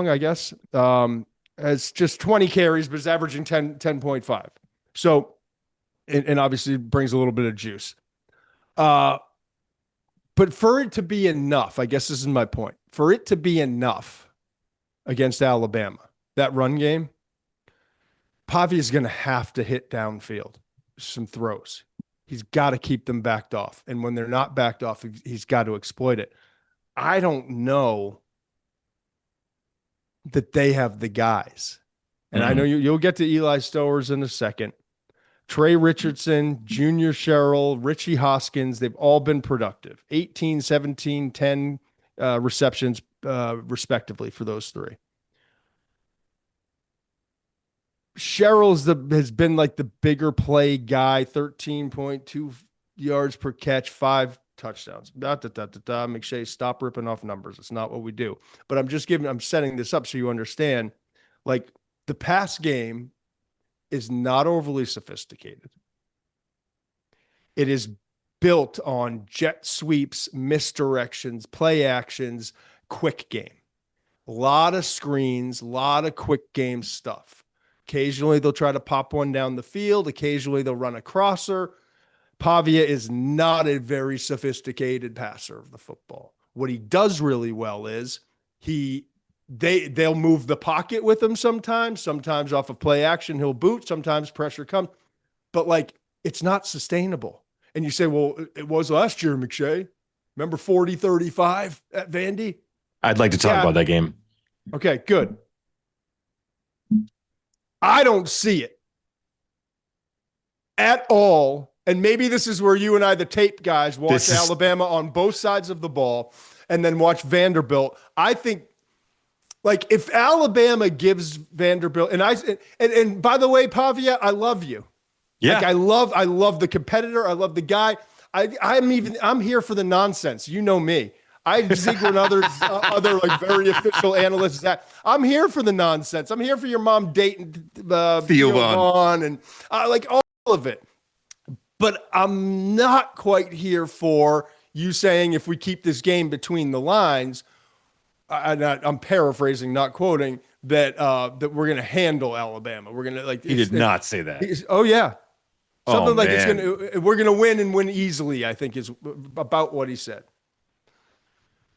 I guess, has just 20 carries, but is averaging 10.5. So, and obviously brings a little bit of juice. But for it to be enough, I guess this is my point. For it to be enough against Alabama, that run game, Pavia is going to have to hit downfield some throws. He's got to keep them backed off. And when they're not backed off, he's got to exploit it. I don't know that they have the guys. And I know you'll get to Eli Stowers in a second. Trey Richardson, Junior Sherrill, Richie Hoskins, they've all been productive. 18, 17, 10 receptions respectively for those 3. Sherrill's has been like the bigger play guy, 13.2 yards per catch, 5 touchdowns. McShay, stop ripping off numbers. It's not what we do. But I'm setting this up so you understand, like, the pass game is not overly sophisticated. It is built on jet sweeps, misdirections, play actions, quick game. A lot of screens, a lot of quick game stuff. Occasionally they'll try to pop one down the field. Occasionally they'll run a crosser. Pavia is not a very sophisticated passer of the football. What he does really well is they'll move the pocket with him sometimes off of play action, he'll boot, sometimes pressure comes, but like, it's not sustainable. And you say, well, it was last year, McShay. Remember 40-35 at Vandy? I'd like to talk about that game. Okay, good. I don't see it at all. And maybe this is where you and I, the tape guys, watch Alabama on both sides of the ball and then watch Vanderbilt. I think, like, if Alabama gives Vanderbilt, and by the way, Pavia, I love you. Yeah. Like, I love the competitor. I love the guy. I'm here for the nonsense. You know me. Ziegler and other like very official analysts. I'm here for the nonsense. I'm here for your mom dating Theo Vaughn and like all of it. But I'm not quite here for you saying if we keep this game between the lines, I'm paraphrasing, not quoting, that we're going to handle Alabama. We're going to like. He did not say that. Oh yeah, something like man. We're going to win and win easily, I think is about what he said.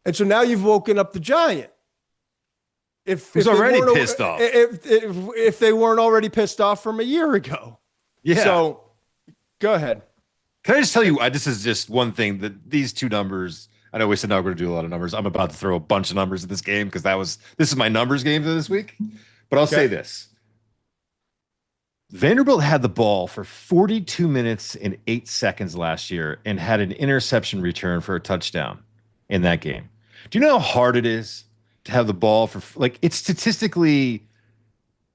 And so now you've woken up the giant. He's already pissed off. If they weren't already pissed off from a year ago. Yeah. So go ahead. Can I just tell you, this is just one thing that these two numbers. I know we said now we're going to do a lot of numbers. I'm about to throw a bunch of numbers in this game because this is my numbers game for this week. But I'll say this: Vanderbilt had the ball for 42 minutes and 8 seconds last year and had an interception return for a touchdown in that game. Do you know how hard it is to have the ball for, like, it's statistically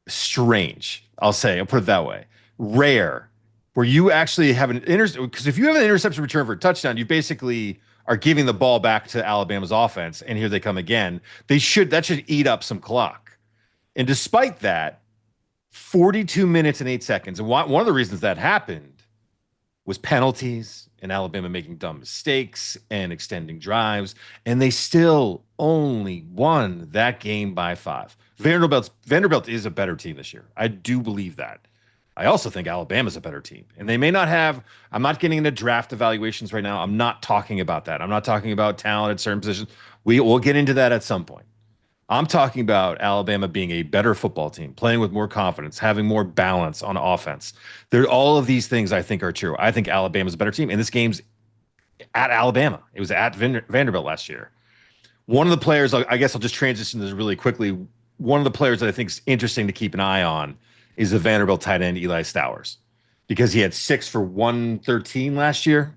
strange. I'll put it that way. Rare, where you actually have because if you have an interception return for a touchdown, you basically are giving the ball back to Alabama's offense, and here they come again. That should eat up some clock. And despite that, 42 minutes and 8 seconds. And one of the reasons that happened was penalties and Alabama making dumb mistakes and extending drives. And they still only won that game by 5. Vanderbilt is a better team this year. I do believe that. I also think Alabama's a better team. And they may not have, I'm not getting into draft evaluations right now. I'm not talking about that. I'm not talking about talent at certain positions. We'll get into that at some point. I'm talking about Alabama being a better football team, playing with more confidence, having more balance on offense. All of these things I think are true. I think Alabama's a better team. And this game's at Alabama. It was at Vanderbilt last year. One of the players, I guess I'll just transition this really quickly. One of the players that I think is interesting to keep an eye on is the Vanderbilt tight end, Eli Stowers, because he had 6 for 113 last year.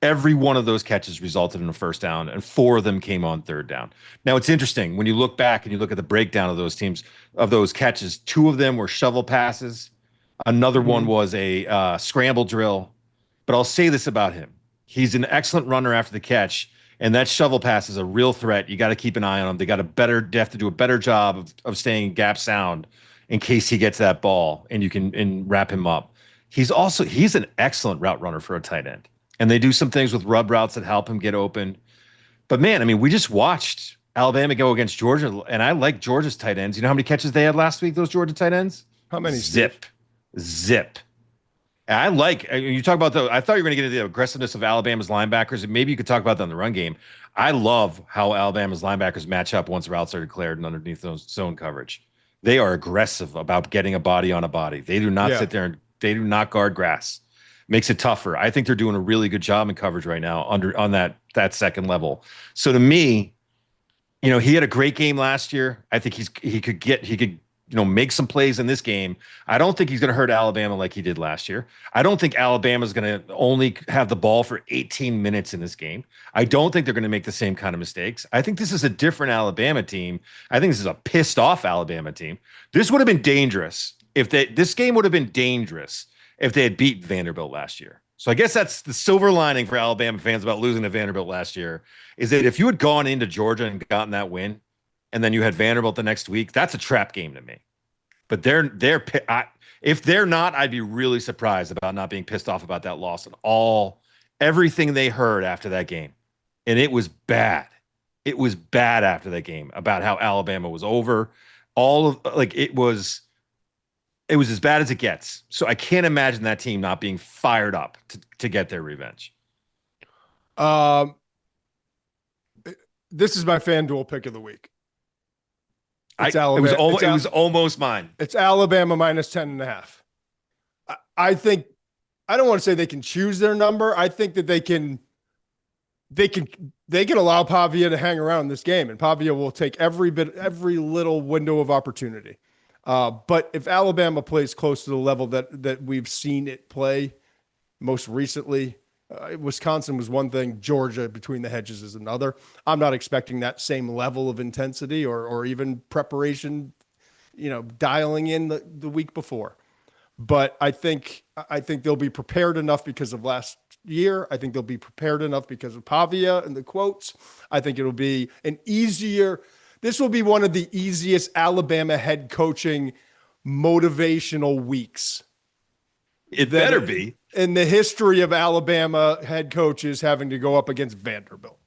Every one of those catches resulted in a first down, and 4 of them came on third down. Now, it's interesting when you look back and you look at the breakdown of those catches. 2 of them were shovel passes. Another one was a scramble drill. But I'll say this about him. He's an excellent runner after the catch, and that shovel pass is a real threat. You got to keep an eye on him. They have to do a better job of staying gap sound in case he gets that ball and you can wrap him up. He's an excellent route runner for a tight end. And they do some things with rub routes that help him get open. But man, I mean, we just watched Alabama go against Georgia, and I like Georgia's tight ends. You know how many catches they had last week, those Georgia tight ends? How many? Zip. And you talk about I thought you were going to get into the aggressiveness of Alabama's linebackers, and maybe you could talk about that in the run game. I love how Alabama's linebackers match up once routes are declared and underneath those zone coverage. They are aggressive about getting a body on a body. They do not sit there and they do not guard grass. Makes it tougher. I think they're doing a really good job in coverage right now on that second level. So to me, he had a great game last year. I think he could make some plays in this game. I don't think he's going to hurt Alabama like he did last year. I don't think Alabama's going to only have the ball for 18 minutes in this game. I don't think they're going to make the same kind of mistakes. I think this is a different Alabama team. I think this is a pissed off Alabama team. This would have been dangerous this game would have been dangerous if they had beat Vanderbilt last year. So I guess that's the silver lining for Alabama fans about losing to Vanderbilt last year, is that if you had gone into Georgia and gotten that win, and then you had Vanderbilt the next week, that's a trap game to me. But if they're not, I'd be really surprised about not being pissed off about that loss and everything they heard after that game. And it was bad. It was bad after that game about how Alabama was over. It was as bad as it gets. So I can't imagine that team not being fired up to get their revenge. This is my FanDuel pick of the week. It's Alabama. It was almost mine. It's Alabama minus 10.5. I think, I don't want to say they can choose their number. I think that they can allow Pavia to hang around this game, and Pavia will take every little window of opportunity. But if Alabama plays close to the level that we've seen it play most recently, Wisconsin was one thing, Georgia between the hedges is another. I'm not expecting that same level of intensity or even preparation, dialing in the week before. But I think they'll be prepared enough because of last year. I think they'll be prepared enough because of Pavia and the quotes. I think it'll be this will be one of the easiest Alabama head coaching motivational weeks. It better be. In the history of Alabama head coaches having to go up against Vanderbilt.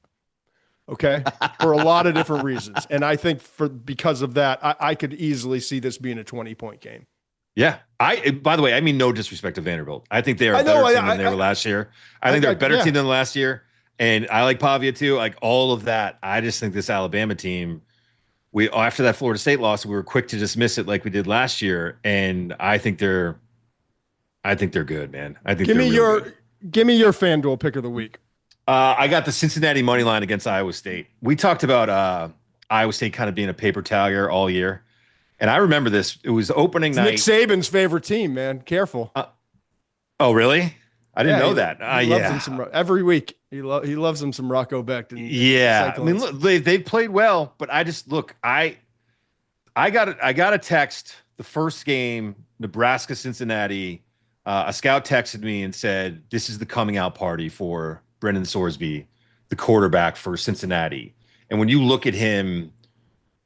Okay? For a lot of different reasons. And I think because of that, I could easily see this being a 20-point game. Yeah. By the way, I mean no disrespect to Vanderbilt. I think they are a better team than they were last year. I think they're a better team than last year. And I like Pavia too. Like all of that. I just think this Alabama team, after that Florida State loss, we were quick to dismiss it like we did last year. And I think they're good, man. I think Give me your FanDuel pick of the week. I got the Cincinnati money line against Iowa State. We talked about Iowa State kind of being a paper towel all year. And I remember this. It was opening night. Nick Saban's favorite team, man. Careful. Oh, really? I didn't know he, that. He loves him every week. He loves him some Rocco Becht. I mean, look, they played well, but I just look. I got a text the first game, Nebraska Cincinnati. A scout texted me and said, "This is the coming out party for Brendan Sorsby, the quarterback for Cincinnati." And when you look at him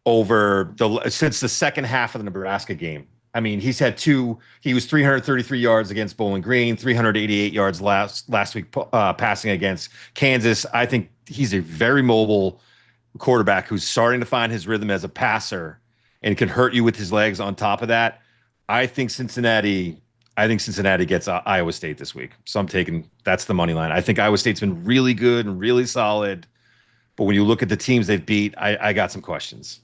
since the second half of the Nebraska game, I mean, he was 333 yards against Bowling Green, 388 yards last week passing against Kansas. I think he's a very mobile quarterback who's starting to find his rhythm as a passer and can hurt you with his legs on top of that. I think Cincinnati gets Iowa State this week. So that's the money line. I think Iowa State's been really good and really solid. But when you look at the teams they've beat, I got some questions.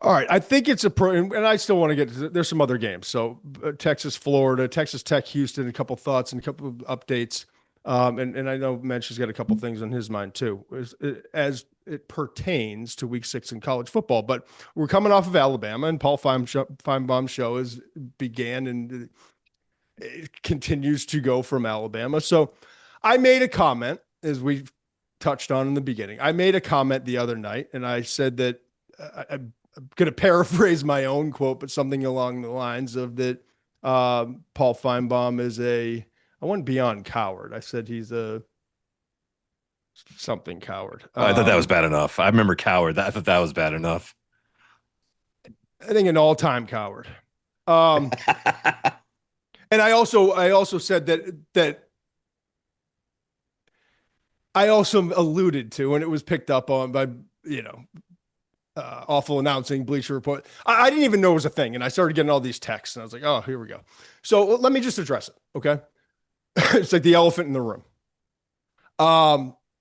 All right. I think it's and I still want to there's some other games. So Texas, Florida, Texas Tech, Houston, a couple thoughts and a couple of updates. And I know Muench has got a couple things on his mind too, as it pertains to week 6 in college football. But we're coming off of Alabama, and Paul Finebaum's show began and it continues to go from Alabama. So I made a comment, as we touched on in the beginning. I made a comment the other night, and I said that I'm going to paraphrase my own quote, but something along the lines of that Paul Finebaum is I went beyond coward. I said he's a something coward. I thought that was bad enough. I remember coward. I thought that was bad enough. I think an all-time coward. And I also said that I also alluded to, and it was picked up on by, awful announcing, Bleacher Report. I didn't even know it was a thing. And I started getting all these texts and I was like, oh, here we go. So let me just address it. Okay. It's like the elephant in the room.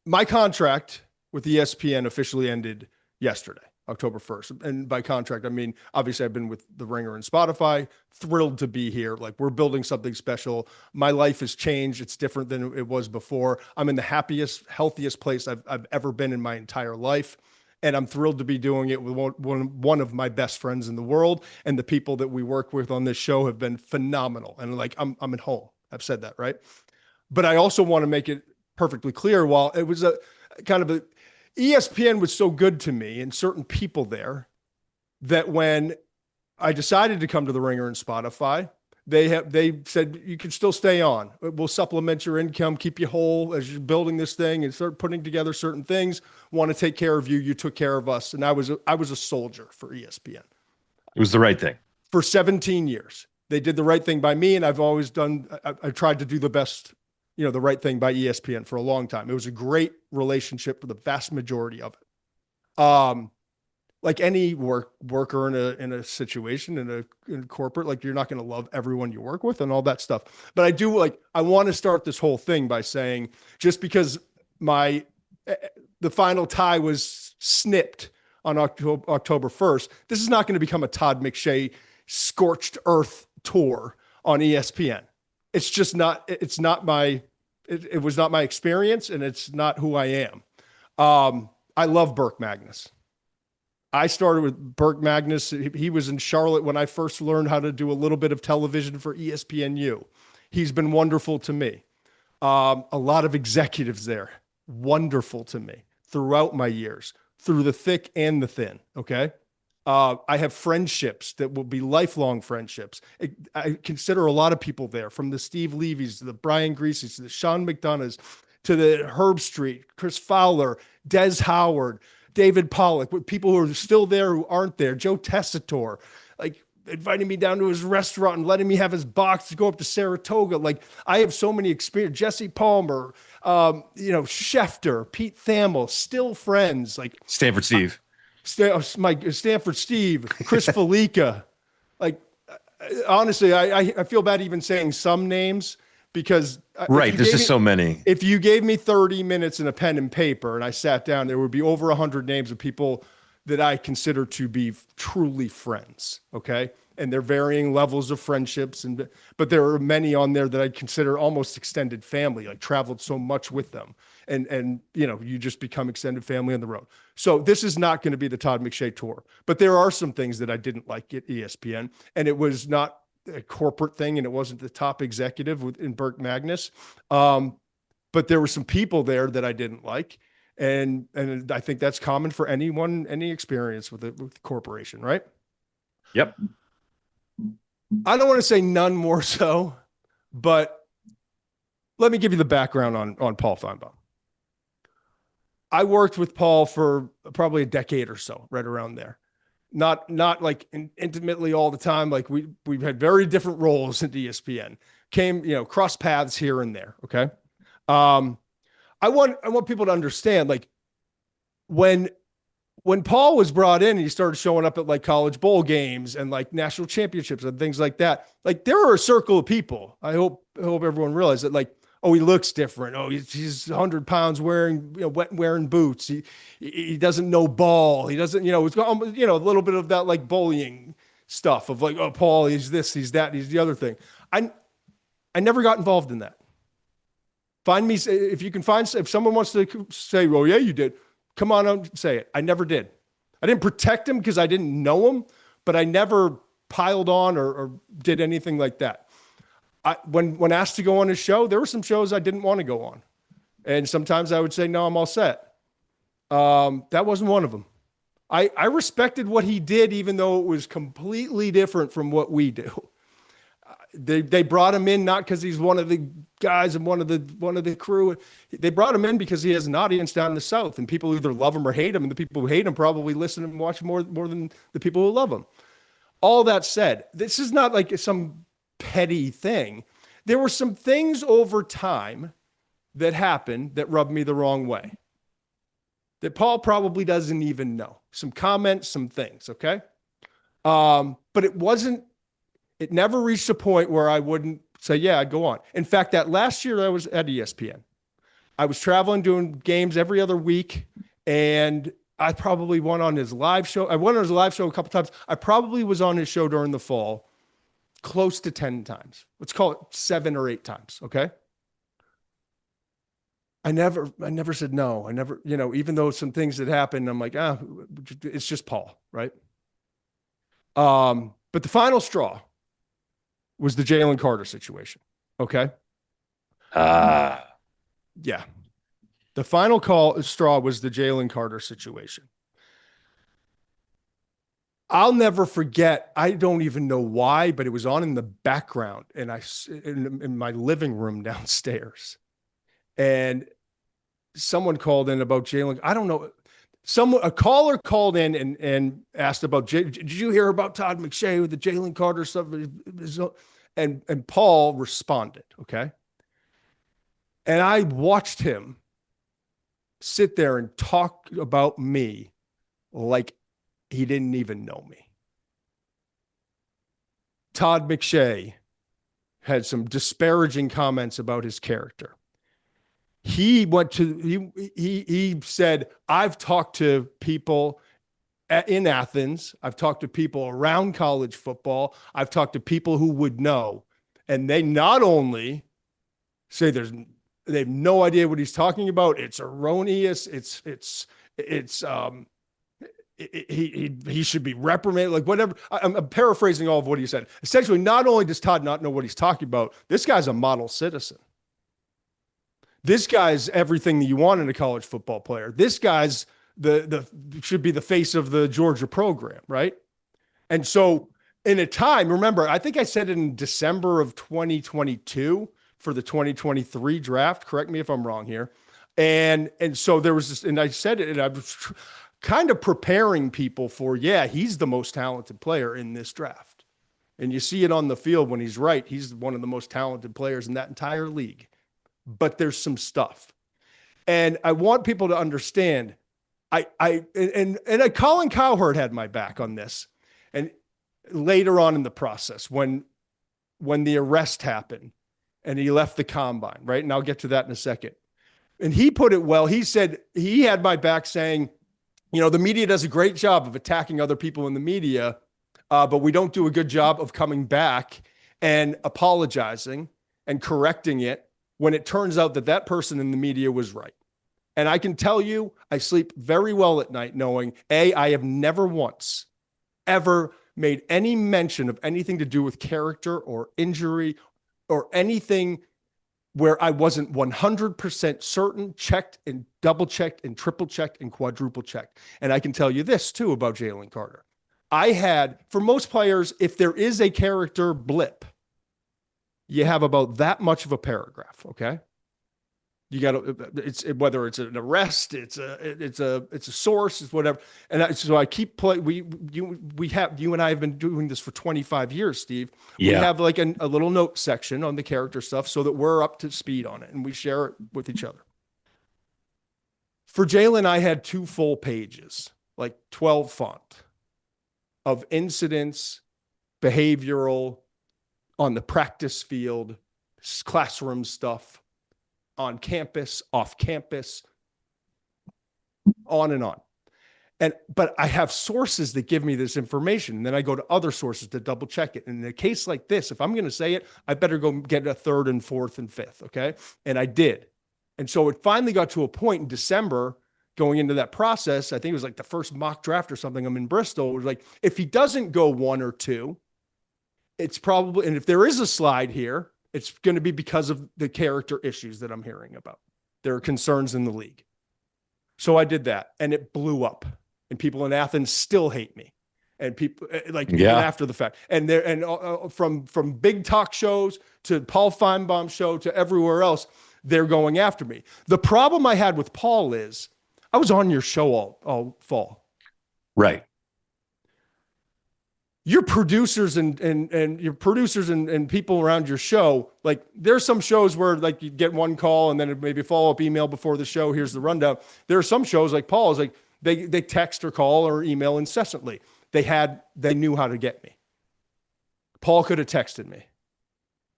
My contract with ESPN officially ended yesterday, October 1st. And by contract, I mean, obviously I've been with The Ringer and Spotify, thrilled to be here. Like, we're building something special. My life has changed. It's different than it was before. I'm in the happiest, healthiest place I've ever been in my entire life. And I'm thrilled to be doing it with one of my best friends in the world. And the people that we work with on this show have been phenomenal. And like, I'm at home. I've said that, right? But I also want to make it perfectly clear, while it was a kind of ESPN was so good to me and certain people there, that when I decided to come to The Ringer and Spotify, they said, you can still stay on. We'll supplement your income, keep you whole as you're building this thing and start putting together certain things. Want to take care of you. You took care of us. And I was a soldier for ESPN. It was the right thing. For 17 years. They did the right thing by me. And I've always I've tried to do the best, the right thing by ESPN for a long time. It was a great relationship for the vast majority of it. Like any worker in a situation in corporate, like, you're not going to love everyone you work with and all that stuff. But I want to start this whole thing by saying, just because the final tie was snipped on October 1st, this is not going to become a Todd McShay scorched earth tour on ESPN. It's just not, it was not my experience, and it's not who I am. I love Burke Magnus. I started with Burke Magnus. He was in Charlotte when I first learned how to do a little bit of television for ESPNU. He's been wonderful to me. A lot of executives there, wonderful to me throughout my years, through the thick and the thin. Okay. I have friendships that will be lifelong friendships. I consider a lot of people there, from the Steve Levy's to the Brian Greasy's to the Sean McDonough's to the Herb Street, Chris Fowler, Des Howard, David Pollock, people who are still there who aren't there, Joe Tessitore, like, inviting me down to his restaurant and letting me have his box to go up to Saratoga. Like, I have so many experience. Jesse Palmer, Schefter, Pete Thamel, still friends. Like Stanford Steve. Stanford Steve, Chris Felica. Like, honestly, I feel bad even saying some names, because right, there's just so many. If you gave me 30 minutes and a pen and paper and I sat down, there would be over 100 names of people that I consider to be truly friends. Okay. And they're varying levels of friendships. But there are many on there that I consider almost extended family, like traveled so much with them. And you just become extended family on the road. So this is not going to be the Todd McShay tour, but there are some things that I didn't like at ESPN, and it was not a corporate thing, and it wasn't the top executive in Burke Magnus. But there were some people there that I didn't like. And I think that's common for anyone, any experience with the corporation, right? Yep. I don't want to say none more so, but let me give you the background on Paul Finebaum. I worked with Paul for probably a decade or so, right around there. Not like intimately all the time. Like we've had very different roles at ESPN. Cross paths here and there. Okay. I want people to understand, like, when Paul was brought in and he started showing up at like college bowl games and like national championships and things like that, like there are a circle of people. I hope everyone realized that, like, oh, he looks different. Oh, he's 100 pounds wearing boots. He doesn't know ball. He doesn't, it's a little bit of that like bullying stuff of like, oh, Paul, he's this, he's that, he's the other thing. I never got involved in that. Find me, if someone wants to say, oh yeah, you did, come on and say it. I never did. I didn't protect him because I didn't know him, but I never piled on or did anything like that. When asked to go on his show, there were some shows I didn't want to go on. And sometimes I would say, no, I'm all set. That wasn't one of them. I respected what he did, even though it was completely different from what we do. They brought him in not because he's one of the guys and one of the crew. They brought him in because he has an audience down in the South, and people either love him or hate him. And the people who hate him probably listen and watch more than the people who love him. All that said, this is not like some petty thing. There were some things over time that happened that rubbed me the wrong way, that Paul probably doesn't even know. Some comments, some things. Okay. But it never reached a point where I wouldn't say, yeah, I'd go on. In fact, that last year I was at ESPN. I was traveling, doing games every other week, and I probably went on his live show. I went on his live show a couple times. I probably was on his show during the fall close to 10 times. Let's call it 7 or 8 times, okay? I never said no. I never, even though some things that happened, I'm like, it's just Paul, right? But the final straw was the Jalen Carter situation. Okay. Yeah. The final straw was the Jalen Carter situation. I'll never forget. I don't even know why, but it was on in the background, and in my living room downstairs, and someone called in about Jalen. I don't know. A caller called in and asked about, did you hear about Todd McShay with the Jalen Carter stuff? And Paul responded, okay? And I watched him sit there and talk about me like he didn't even know me. Todd McShay had some disparaging comments about his character. He said, I've talked to people in Athens. I've talked to people around college football. I've talked to people who would know. And they not only say they have no idea what he's talking about. It's erroneous. He should be reprimanded, like whatever. I'm paraphrasing all of what he said. Essentially, not only does Todd not know what he's talking about, this guy's a model citizen. This guy's everything that you want in a college football player. This guy's should be the face of the Georgia program, right? And so in a time, remember, I think I said it in December of 2022 for the 2023 draft. Correct me if I'm wrong here. And so there was this, and I said it, and I was kind of preparing people for, yeah, he's the most talented player in this draft. And you see it on the field when he's right. He's one of the most talented players in that entire league. But there's some stuff. And I want people to understand, Colin Cowherd had my back on this. And later on in the process, when the arrest happened and he left the combine, right? And I'll get to that in a second. And he put it well. He said he had my back saying, The media does a great job of attacking other people in the media, but we don't do a good job of coming back and apologizing and correcting it when it turns out that that person in the media was right. And I can tell you, I sleep very well at night knowing, I have never once ever made any mention of anything to do with character or injury or anything where I wasn't 100% certain, checked and double checked and triple checked and quadruple checked. And I can tell you this too about Jalen Carter. I had, for most players, if there is a character blip, you have about that much of a paragraph. Okay. You got to, whether it's an arrest, it's a source, it's whatever. And so I keep playing. You and I have been doing this for 25 years, Steve. Yeah. We have like a little note section on the character stuff so that we're up to speed on it and we share it with each other. For Jalen, I had 2 full pages, like 12 font of incidents, behavioral, on the practice field, classroom stuff, on campus, off campus, on and on. But I have sources that give me this information. And then I go to other sources to double check it. And in a case like this, if I'm going to say it, I better go get a 3rd and 4th and 5th. Okay. And I did. And so it finally got to a point in December going into that process. I think it was like the first mock draft or something. I'm in Bristol. It was like, if he doesn't go 1 or 2, it's probably, and if there is a slide here, it's going to be because of the character issues that I'm hearing about. There are concerns in the league. So I did that and it blew up and people in Athens still hate me and people even after the fact. And there, and from big talk shows to Paul Finebaum show to everywhere else, they're going after me. The problem I had with Paul is I was on your show all fall. Right. Your producers and your producers and people around your show, like there's some shows where like you get one call and then maybe follow up email before the show. Here's the rundown. There are some shows like Paul's, like they text or call or email incessantly. They knew how to get me. Paul could have texted me.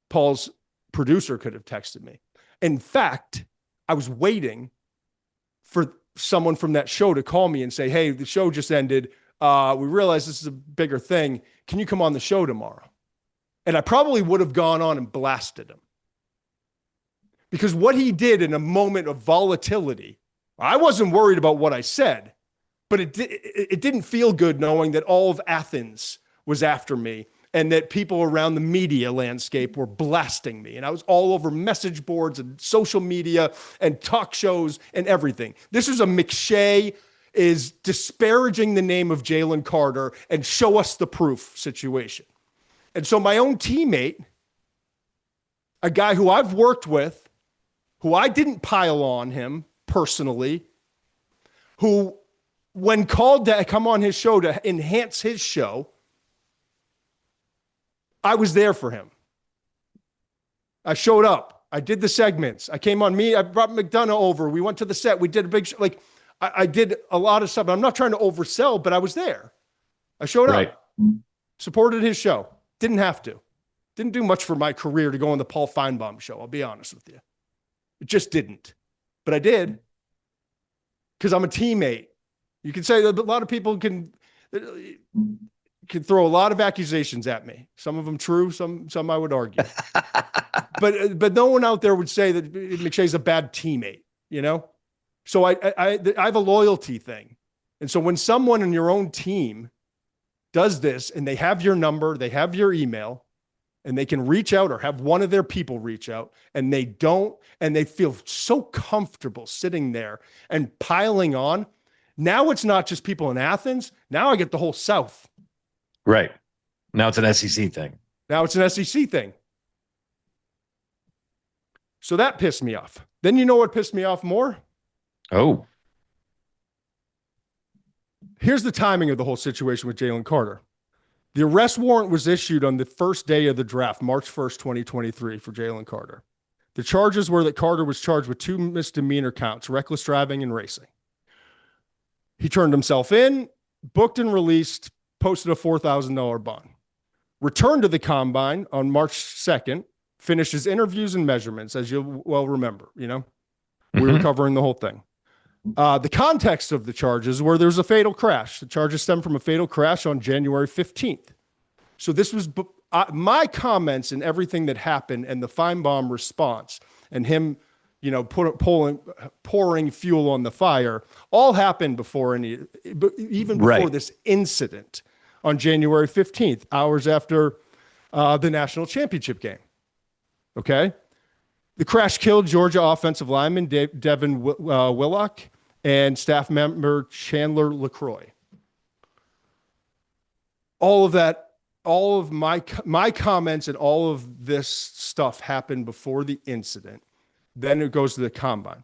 Paul's producer could have texted me. In fact, I was waiting for someone from that show to call me and say, hey, the show just ended. We realize this is a bigger thing. Can you come on the show tomorrow? And I probably would have gone on and blasted him. Because what he did in a moment of volatility, I wasn't worried about what I said, but it didn't feel good knowing that all of Athens was after me and that people around the media landscape were blasting me. And I was all over message boards and social media and talk shows and everything. This was a McShay is disparaging the name of Jalen Carter and show us the proof situation. And so my own teammate, a guy who I've worked with, who I didn't pile on him personally, who when called to come on his show to enhance his show, I was there for him. I showed up. I did the segments. I came on I brought McDonough over. We went to the set. We did a big show. Like, I did a lot of stuff. I'm not trying to oversell, but I was there. I showed up, supported his show. Didn't have to. Didn't do much for my career to go on the Paul Finebaum show. I'll be honest with you. It just didn't. But I did because I'm a teammate. You can say that a lot of people can throw a lot of accusations at me. Some of them true, some I would argue. but no one out there would say that McShay's a bad teammate, you know? So I have a loyalty thing. And so when someone in your own team does this and they have your number, they have your email, and they can reach out or have one of their people reach out and they don't, and they feel so comfortable sitting there and piling on. Now it's not just people in Athens. Now I get the whole South. Right. Now it's an SEC thing. Now it's an SEC thing. So that pissed me off. Then you know what pissed me off more? Oh. Here's the timing of the whole situation with Jalen Carter. The arrest warrant was issued on the first day of the draft, March 1st, 2023, for Jalen Carter. The charges were that Carter was charged with 2 misdemeanor counts, reckless driving and racing. He turned himself in, booked and released, posted a $4,000 bond. Returned to the combine on March 2nd, finished his interviews and measurements, as you'll well remember, you know? We were covering the whole thing. The context of the charges were there was a fatal crash. The charges stem from a fatal crash on January 15th. So this was my comments and everything that happened and the Finebaum response and him, pouring fuel on the fire all happened before even before this incident on January 15th, hours after the national championship game. Okay. The crash killed Georgia offensive lineman Devin Willock and staff member Chandler LaCroix. All of my comments and all of this stuff happened before the incident. Then it goes to the combine.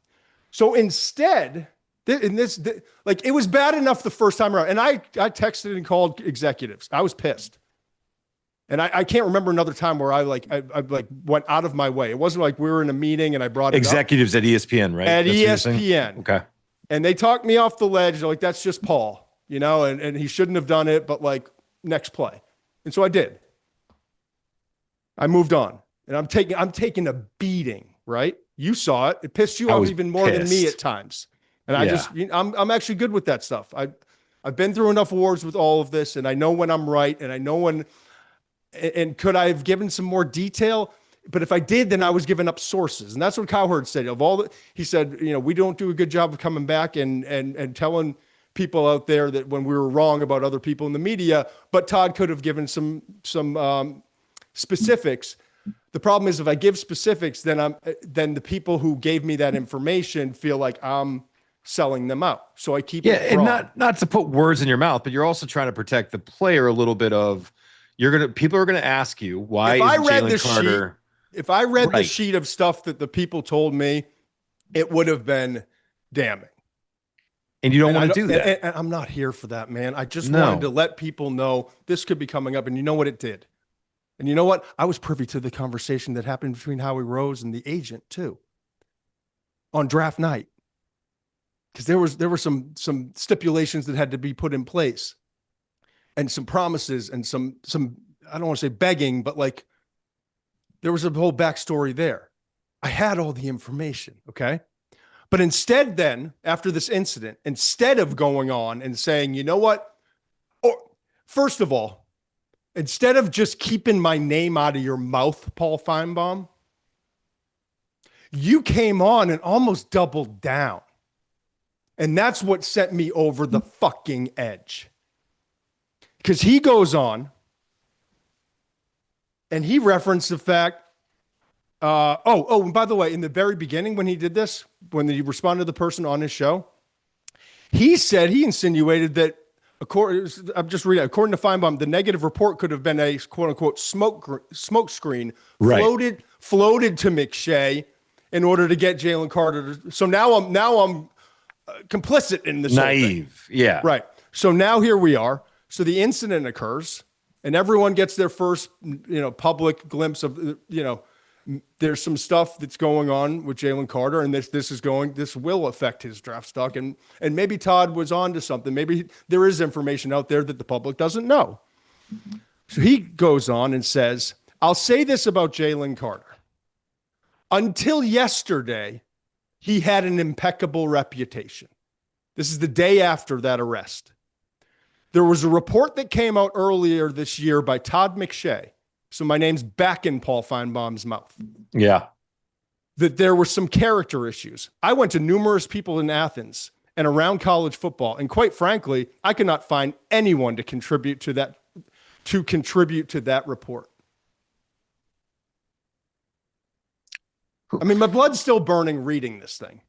So instead, it was bad enough the first time around. And I texted and called executives. I was pissed. And I can't remember another time where I went out of my way. It wasn't like we were in a meeting and I brought executives at ESPN, right? At ESPN. Okay. And they talked me off the ledge. They're like, that's just Paul, and he shouldn't have done it, but next play. And so I did. I moved on. And I'm taking a beating, right? You saw it. It pissed you off even more than me at times. And I'm actually good with that stuff. I've been through enough wars with all of this, and I know when I'm right, and I know when. And could I have given some more detail? But if I did, then I was giving up sources. And that's what Cowherd said. He said, we don't do a good job of coming back and telling people out there that when we were wrong about other people in the media, but Todd could have given some specifics. The problem is if I give specifics, then the people who gave me that information feel like I'm selling them out. So I keep it and broad. not to put words in your mouth, but you're also trying to protect the player a little bit of people are gonna ask you why is Jalen Carter. If I read the sheet of stuff that the people told me, it would have been damning. And you don't want to do that. And I'm not here for that, man. I just wanted to let people know this could be coming up. And you know what it did? And you know what? I was privy to the conversation that happened between Howie Rose and the agent too on draft night. Because there were some stipulations that had to be put in place. And some promises and some I don't want to say begging, but there was a whole backstory there. I had all the information, okay? But instead then, after this incident, instead of going on and saying, you know what? Or first of all, instead of just keeping my name out of your mouth, Paul Finebaum, you came on and almost doubled down. And that's what sent me over the fucking edge. Because he goes on and he referenced the fact, and by the way, in the very beginning when he did this, when he responded to the person on his show, he insinuated that, according to Finebaum, the negative report could have been a quote unquote smoke screen floated to McShay in order to get Jalen Carter. So now I'm complicit in this. Naive. Yeah. Right. So now here we are. So the incident occurs and everyone gets their first, public glimpse of, there's some stuff that's going on with Jalen Carter and this will affect his draft stock. And maybe Todd was on to something. Maybe there is information out there that the public doesn't know. So he goes on and says, I'll say this about Jalen Carter. Until yesterday, he had an impeccable reputation. This is the day after that arrest. There was a report that came out earlier this year by Todd McShay. So my name's back in Paul Finebaum's mouth. Yeah. That there were some character issues. I went to numerous people in Athens and around college football. And quite frankly, I could not find anyone to contribute to that report. I mean, my blood's still burning reading this thing.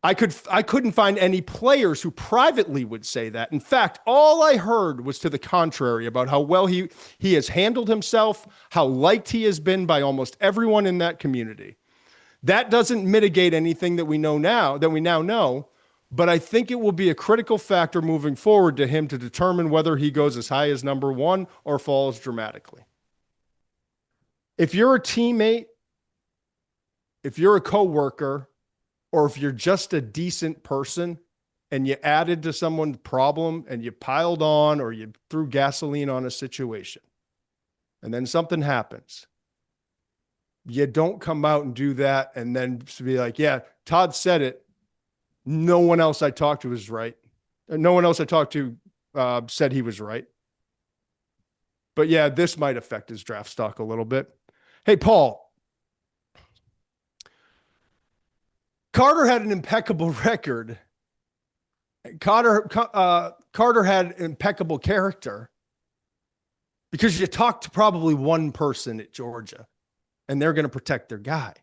I couldn't find any players who privately would say that. In fact, all I heard was to the contrary about how well he has handled himself, how liked he has been by almost everyone in that community. That doesn't mitigate anything that we now know, but I think it will be a critical factor moving forward to him to determine whether he goes as high as number one or falls dramatically. If you're a teammate, if you're a coworker, or if you're just a decent person and you added to someone's problem and you piled on or you threw gasoline on a situation and then something happens, you don't come out and do that and then be like, yeah, Todd said it. No one else I talked to was right. No one else I talked to said he was right. But yeah, this might affect his draft stock a little bit. Hey, Paul. Carter had an impeccable record. Carter had impeccable character because you talked to probably one person at Georgia and they're going to protect their guy.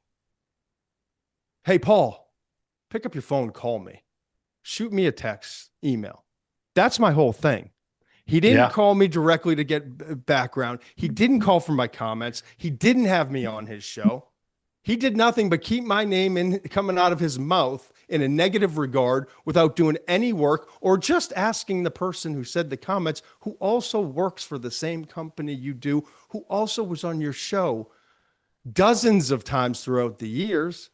Hey, Paul, pick up your phone, call me, shoot me a text, email. That's my whole thing. He didn't call me directly to get background. He didn't call for my comments. He didn't have me on his show. He did nothing but keep my name coming out of his mouth in a negative regard without doing any work or just asking the person who said the comments, who also works for the same company you do, who also was on your show dozens of times throughout the years,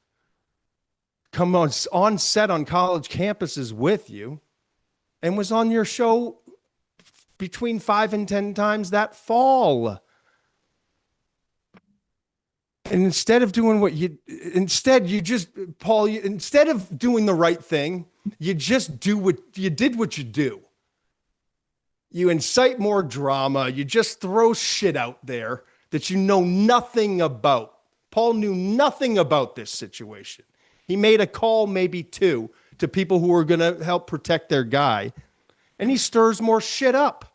come on set on college campuses with you, and was on your show between 5 and 10 times that fall. And instead of doing instead of doing the right thing, you just do what you do. You incite more drama. You just throw shit out there that you know nothing about. Paul knew nothing about this situation. He made a call, maybe two, to people who were going to help protect their guy, and he stirs more shit up.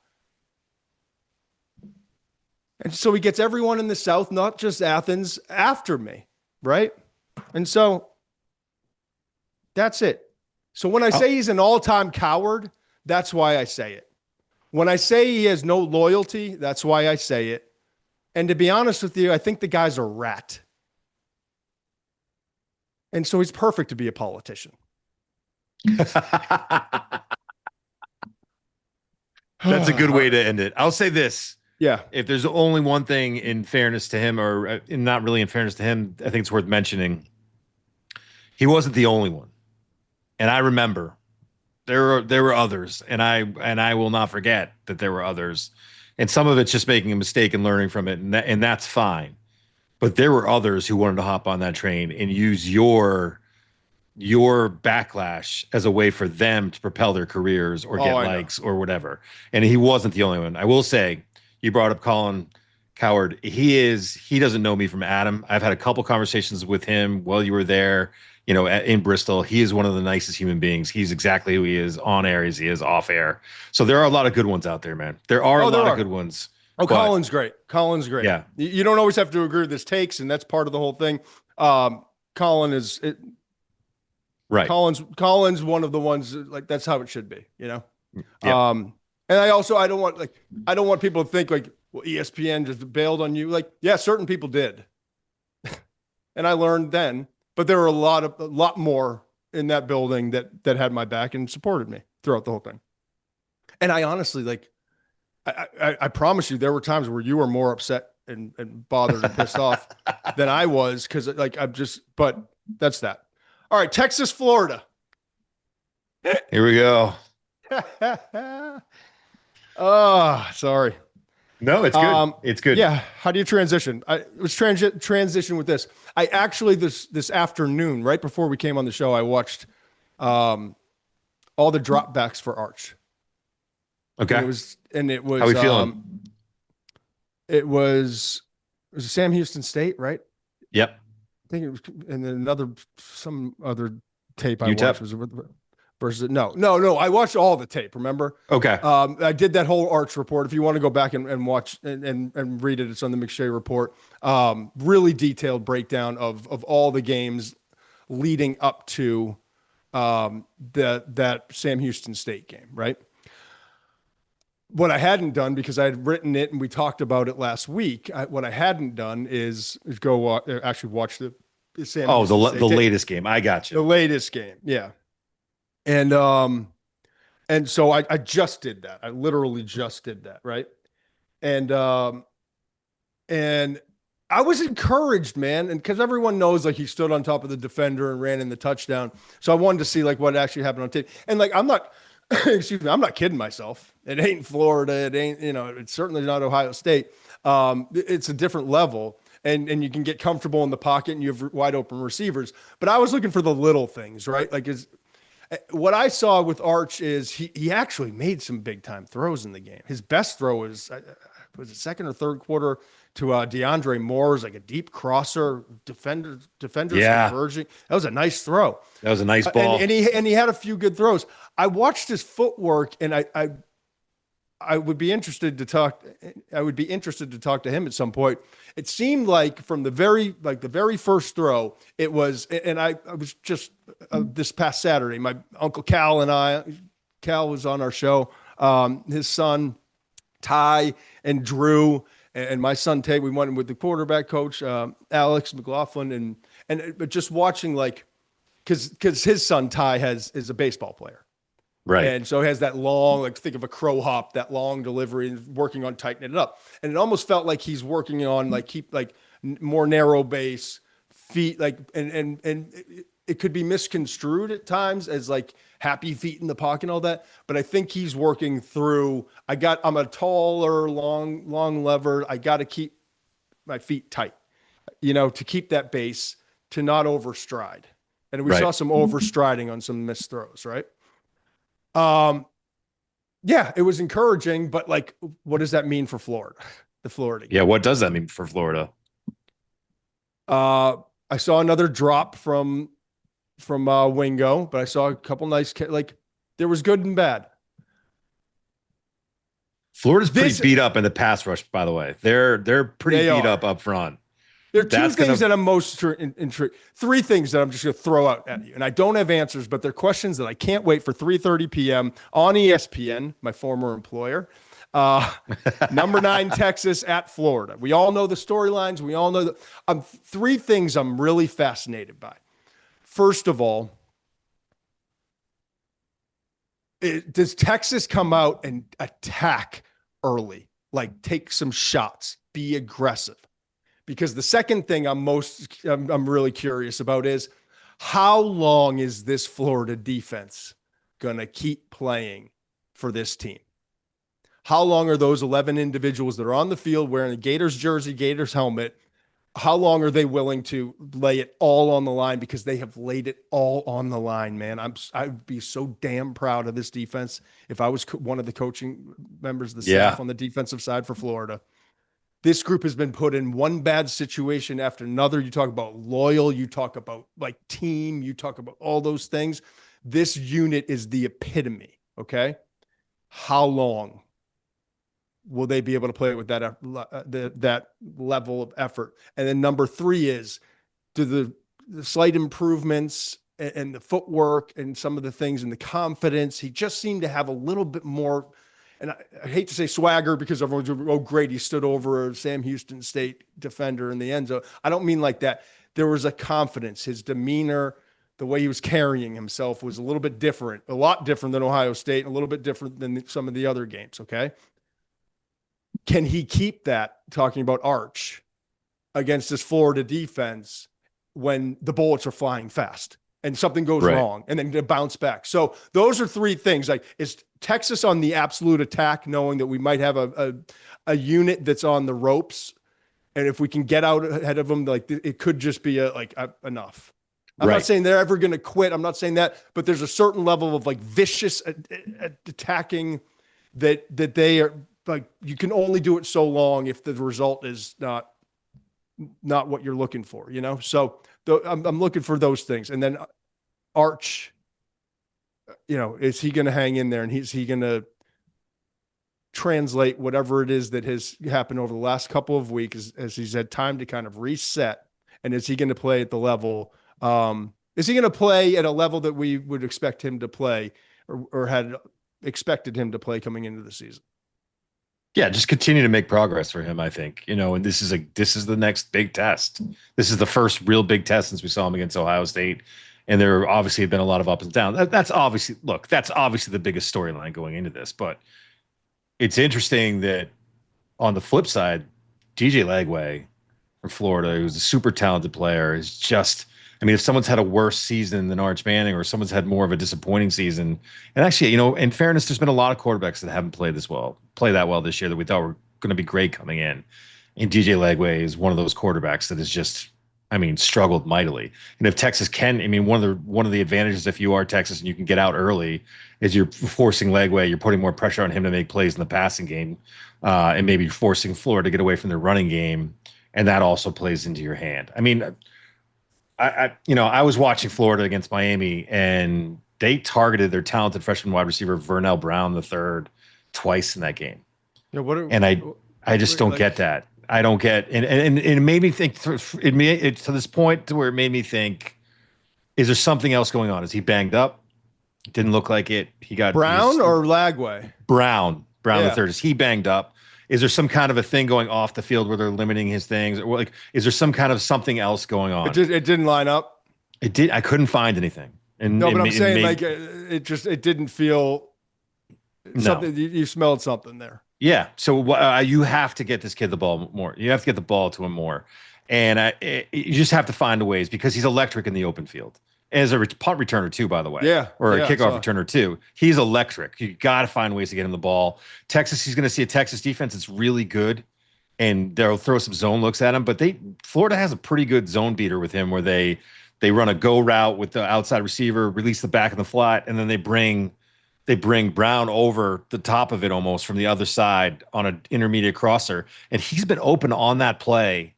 And so he gets everyone in the South, not just Athens, after me, right? And so that's it. So when I say he's an all-time coward, that's why I say it. When I say he has no loyalty, that's why I say it. And to be honest with you, I think the guy's a rat. And so he's perfect to be a politician. That's a good way to end it. I'll say this. Yeah. If there's only one thing in fairness to him, or not really in fairness to him, I think it's worth mentioning. He wasn't the only one. And I remember there were others, and I will not forget that there were others. And some of it's just making a mistake and learning from it, and that's fine. But there were others who wanted to hop on that train and use your backlash as a way for them to propel their careers or get likes or whatever. And he wasn't the only one. I will say, you brought up Colin Coward. He doesn't know me from Adam. I've had a couple conversations with him while you were there, in Bristol. He is one of the nicest human beings. He's exactly who he is on air as he is off air. So there are a lot of good ones out there, man. There are a lot of good ones. Oh, Colin's great. Colin's great. Yeah. You don't always have to agree with his takes, and that's part of the whole thing. Colin is it. Right. Colin's one of the ones like that's how it should be, Yeah. And I don't want people to think like, well, ESPN just bailed on you. Like, yeah, certain people did. And I learned then, but there were a lot more in that building that had my back and supported me throughout the whole thing. And I honestly, like, I promise you, there were times where you were more upset and bothered and pissed off than I was. Cause like, but that's that. All right. Texas, Florida. Here we go. Oh, sorry. No, it's good. It's good. Yeah. How do you transition? Let's transition with this. I actually, this afternoon, right before we came on the show, I watched all the dropbacks for Arch. Okay. And it was, how are we feeling? It was Sam Houston State, right? Yep. I think it was, and then some other tape I UTEP? watched was versus no. I watched all the tape. Remember? Okay. I did that whole Arch report. If you want to go back and watch and read it, it's on the McShay report. Really detailed breakdown of all the games leading up to that Sam Houston State game, right? What I hadn't done, because I had written it and we talked about it last week, what I hadn't done is go actually watch the Sam. Oh, the latest game. I got you. The latest game, yeah. And so I just did that. I literally just did that, right? And I was encouraged, man, and because everyone knows like he stood on top of the defender and ran in the touchdown. So I wanted to see like what actually happened on tape. And like I'm not excuse me, I'm not kidding myself. It ain't Florida. It ain't, it's certainly not Ohio State. It's a different level. And you can get comfortable in the pocket and you have wide open receivers. But I was looking for the little things, right? Like What I saw with Arch is he actually made some big time throws in the game. His best throw was it second or third quarter to DeAndre Moore's like a deep crosser, defenders converging. That was a nice throw. That was a nice ball. And he had a few good throws. I watched his footwork, and I would be interested to talk. I would be interested to talk to him at some point. It seemed like from the very first throw, it was, and I was just this past Saturday, my uncle Cal was on our show. His son Ty and Drew and my son Tate, we went with the quarterback coach Alex McLaughlin, but just watching because his son Ty is a baseball player. Right. And so he has that long, think of a crow hop, that long delivery and working on tightening it up. And it almost felt like he's working on more narrow base feet, and it could be misconstrued at times as happy feet in the pocket and all that. But I think he's working through, I'm a taller, long lever. I got to keep my feet tight, to keep that base, to not overstride. And we saw some overstriding on some missed throws, right? Yeah, it was encouraging, but what does that mean for Florida? The Florida game? Yeah, what does that mean for Florida? I saw another drop from Wingo, but I saw a couple nice there was good and bad. Florida's pretty beat up in the pass rush, by the way. They're pretty beat up front. There are two things that I'm most intrigued. Three things that I'm just going to throw out at you. And I don't have answers, but they're questions that I can't wait for 3:30 p.m. on ESPN, my former employer. Number 9, Texas at Florida. We all know the storylines. We all know three things I'm really fascinated by. First of all, does Texas come out and attack early? Take some shots, be aggressive? Because the second thing I'm really curious about is how long is this Florida defense going to keep playing for this team? How long are those 11 individuals that are on the field wearing a Gators jersey, Gators helmet? How long are they willing to lay it all on the line? Because they have laid it all on the line, man. I'd be so damn proud of this defense if I was one of the coaching members of the staff on the defensive side for Florida. This group has been put in one bad situation after another. You talk about loyal, you talk about team, you talk about all those things. This unit is the epitome, okay? How long will they be able to play with that level of effort? And then number 3 is, do the slight improvements and the footwork and some of the things and the confidence, he just seemed to have a little bit more. And I hate to say swagger because everyone's, oh, great, he stood over a Sam Houston State defender in the end zone. I don't mean like that. There was a confidence. His demeanor, the way he was carrying himself was a little bit different, a lot different than Ohio State, a little bit different than some of the other games, okay? Can he keep that, talking about Arch, against this Florida defense when the bullets are flying fast and something goes wrong and then to bounce back? So those are 3 things. Is Texas on the absolute attack, knowing that we might have a unit that's on the ropes, and if we can get out ahead of them, it could just be enough. I'm not saying they're ever going to quit. I'm not saying that, but there's a certain level of vicious attacking that they are you can only do it so long if the result is not what you're looking for, So I'm looking for those things. And then Arch, is he going to hang in there, and is he going to translate whatever it is that has happened over the last couple of weeks as he's had time to kind of reset? And is he going to play at the level? Is he going to play at a level that we would expect him to play or had expected him to play coming into the season? Yeah, just continue to make progress for him, I think. And this is the next big test. This is the first real big test since we saw him against Ohio State. And there obviously have been a lot of ups and downs. That's obviously the biggest storyline going into this. But it's interesting that on the flip side, DJ Lagway from Florida, who's a super talented player, is just, if someone's had a worse season than Arch Manning, or someone's had more of a disappointing season, and actually, in fairness, there's been a lot of quarterbacks that haven't played that well this year that we thought were going to be great coming in. And DJ Lagway is one of those quarterbacks that is just I mean, struggled mightily. And if Texas can, I mean, one of the advantages if you are Texas and you can get out early is you're forcing Legway, you're putting more pressure on him to make plays in the passing game, and maybe forcing Florida to get away from their running game, and that also plays into your hand. I mean, I was watching Florida against Miami, and they targeted their talented freshman wide receiver Vernell Brown III twice in that game. Yeah, I just don't get that. I don't get, and it made me think. It to this point to where it made me think: is there something else going on? Is he banged up? Didn't look like it. He got Brown or Lagway? Brown the third. Is he banged up? Is there some kind of a thing going off the field where they're limiting his things, or like, is there some kind of something else going on? It didn't line up. It did. I couldn't find anything. And no, but I'm saying it didn't feel something. You smelled something there. Yeah. So you have to get this kid the ball more. You have to get the ball to him more. And you just have to find ways because he's electric in the open field. As a punt returner too, by the way. Yeah. Or a kickoff returner too. He's electric. You got to find ways to get him the ball. Texas, he's going to see a Texas defense that's really good. And they'll throw some zone looks at him. But Florida has a pretty good zone beater with him where they run a go route with the outside receiver, release the back of the flat, and then they bring Brown over the top of it almost from the other side on an intermediate crosser. And he's been open on that play.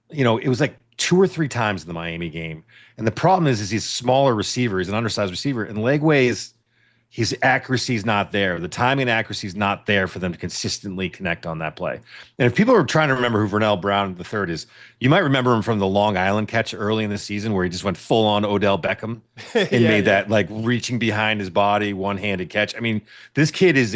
You know, it was like 2 or 3 times in the Miami game. And the problem is he's a smaller receiver. He's an undersized receiver. And Legway his accuracy is not there. The timing and accuracy is not there for them to consistently connect on that play. And if people are trying to remember who Vernell Brown III is, you might remember him from the Long Island catch early in the season where he just went full on Odell Beckham and made that like reaching behind his body, one-handed catch. I mean, this kid is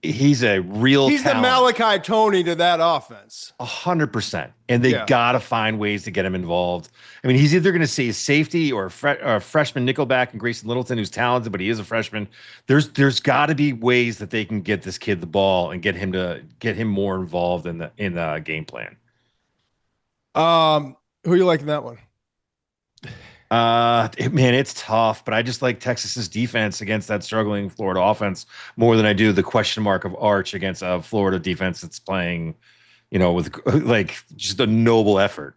he's a real He's talent. The Malachi Tony to that offense. 100%. And they got to find ways to get him involved. I mean, he's either going to see a safety or a freshman nickelback and Grayson Littleton, who's talented, but he is a freshman. There's got to be ways that they can get this kid the ball and get him more involved in the game plan. Who you like in that one? Man, it's tough, but I just like Texas's defense against that struggling Florida offense more than I do the question mark of Arch against a Florida defense that's playing, you know, with like just a noble effort.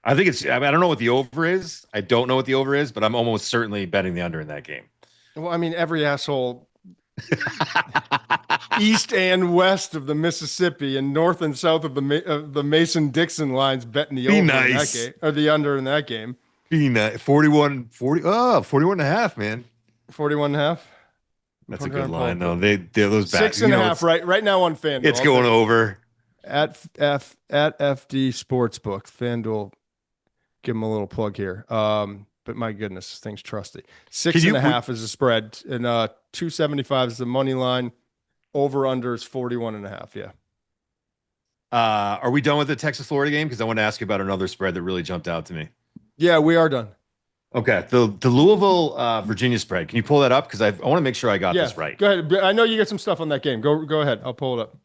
I think I don't know what the over is. I don't know what the over is, but I'm almost certainly betting the under in that game. Well, I mean, every asshole east and west of the Mississippi and north and south of the Mason-Dixon lines betting the over in that game, or the under in that game. 41 and a half, man. 41 and a half. That's a good line, though. They're those back 6.5 right now on FanDuel. It's going over at FD Sportsbook. FanDuel, give them a little plug here. But my goodness, this thing's trusty. 6.5 is a spread, and 275 is the money line. Over under is 41 and a half. Yeah. Are we done with the Texas Florida game? Because I want to ask you about another spread that really jumped out to me. Yeah, we are done. Okay. The Louisville Virginia spread. Can you pull that up? Because I want to make sure I got this right. Go ahead. I know you got some stuff on that game. Go ahead. I'll pull it up.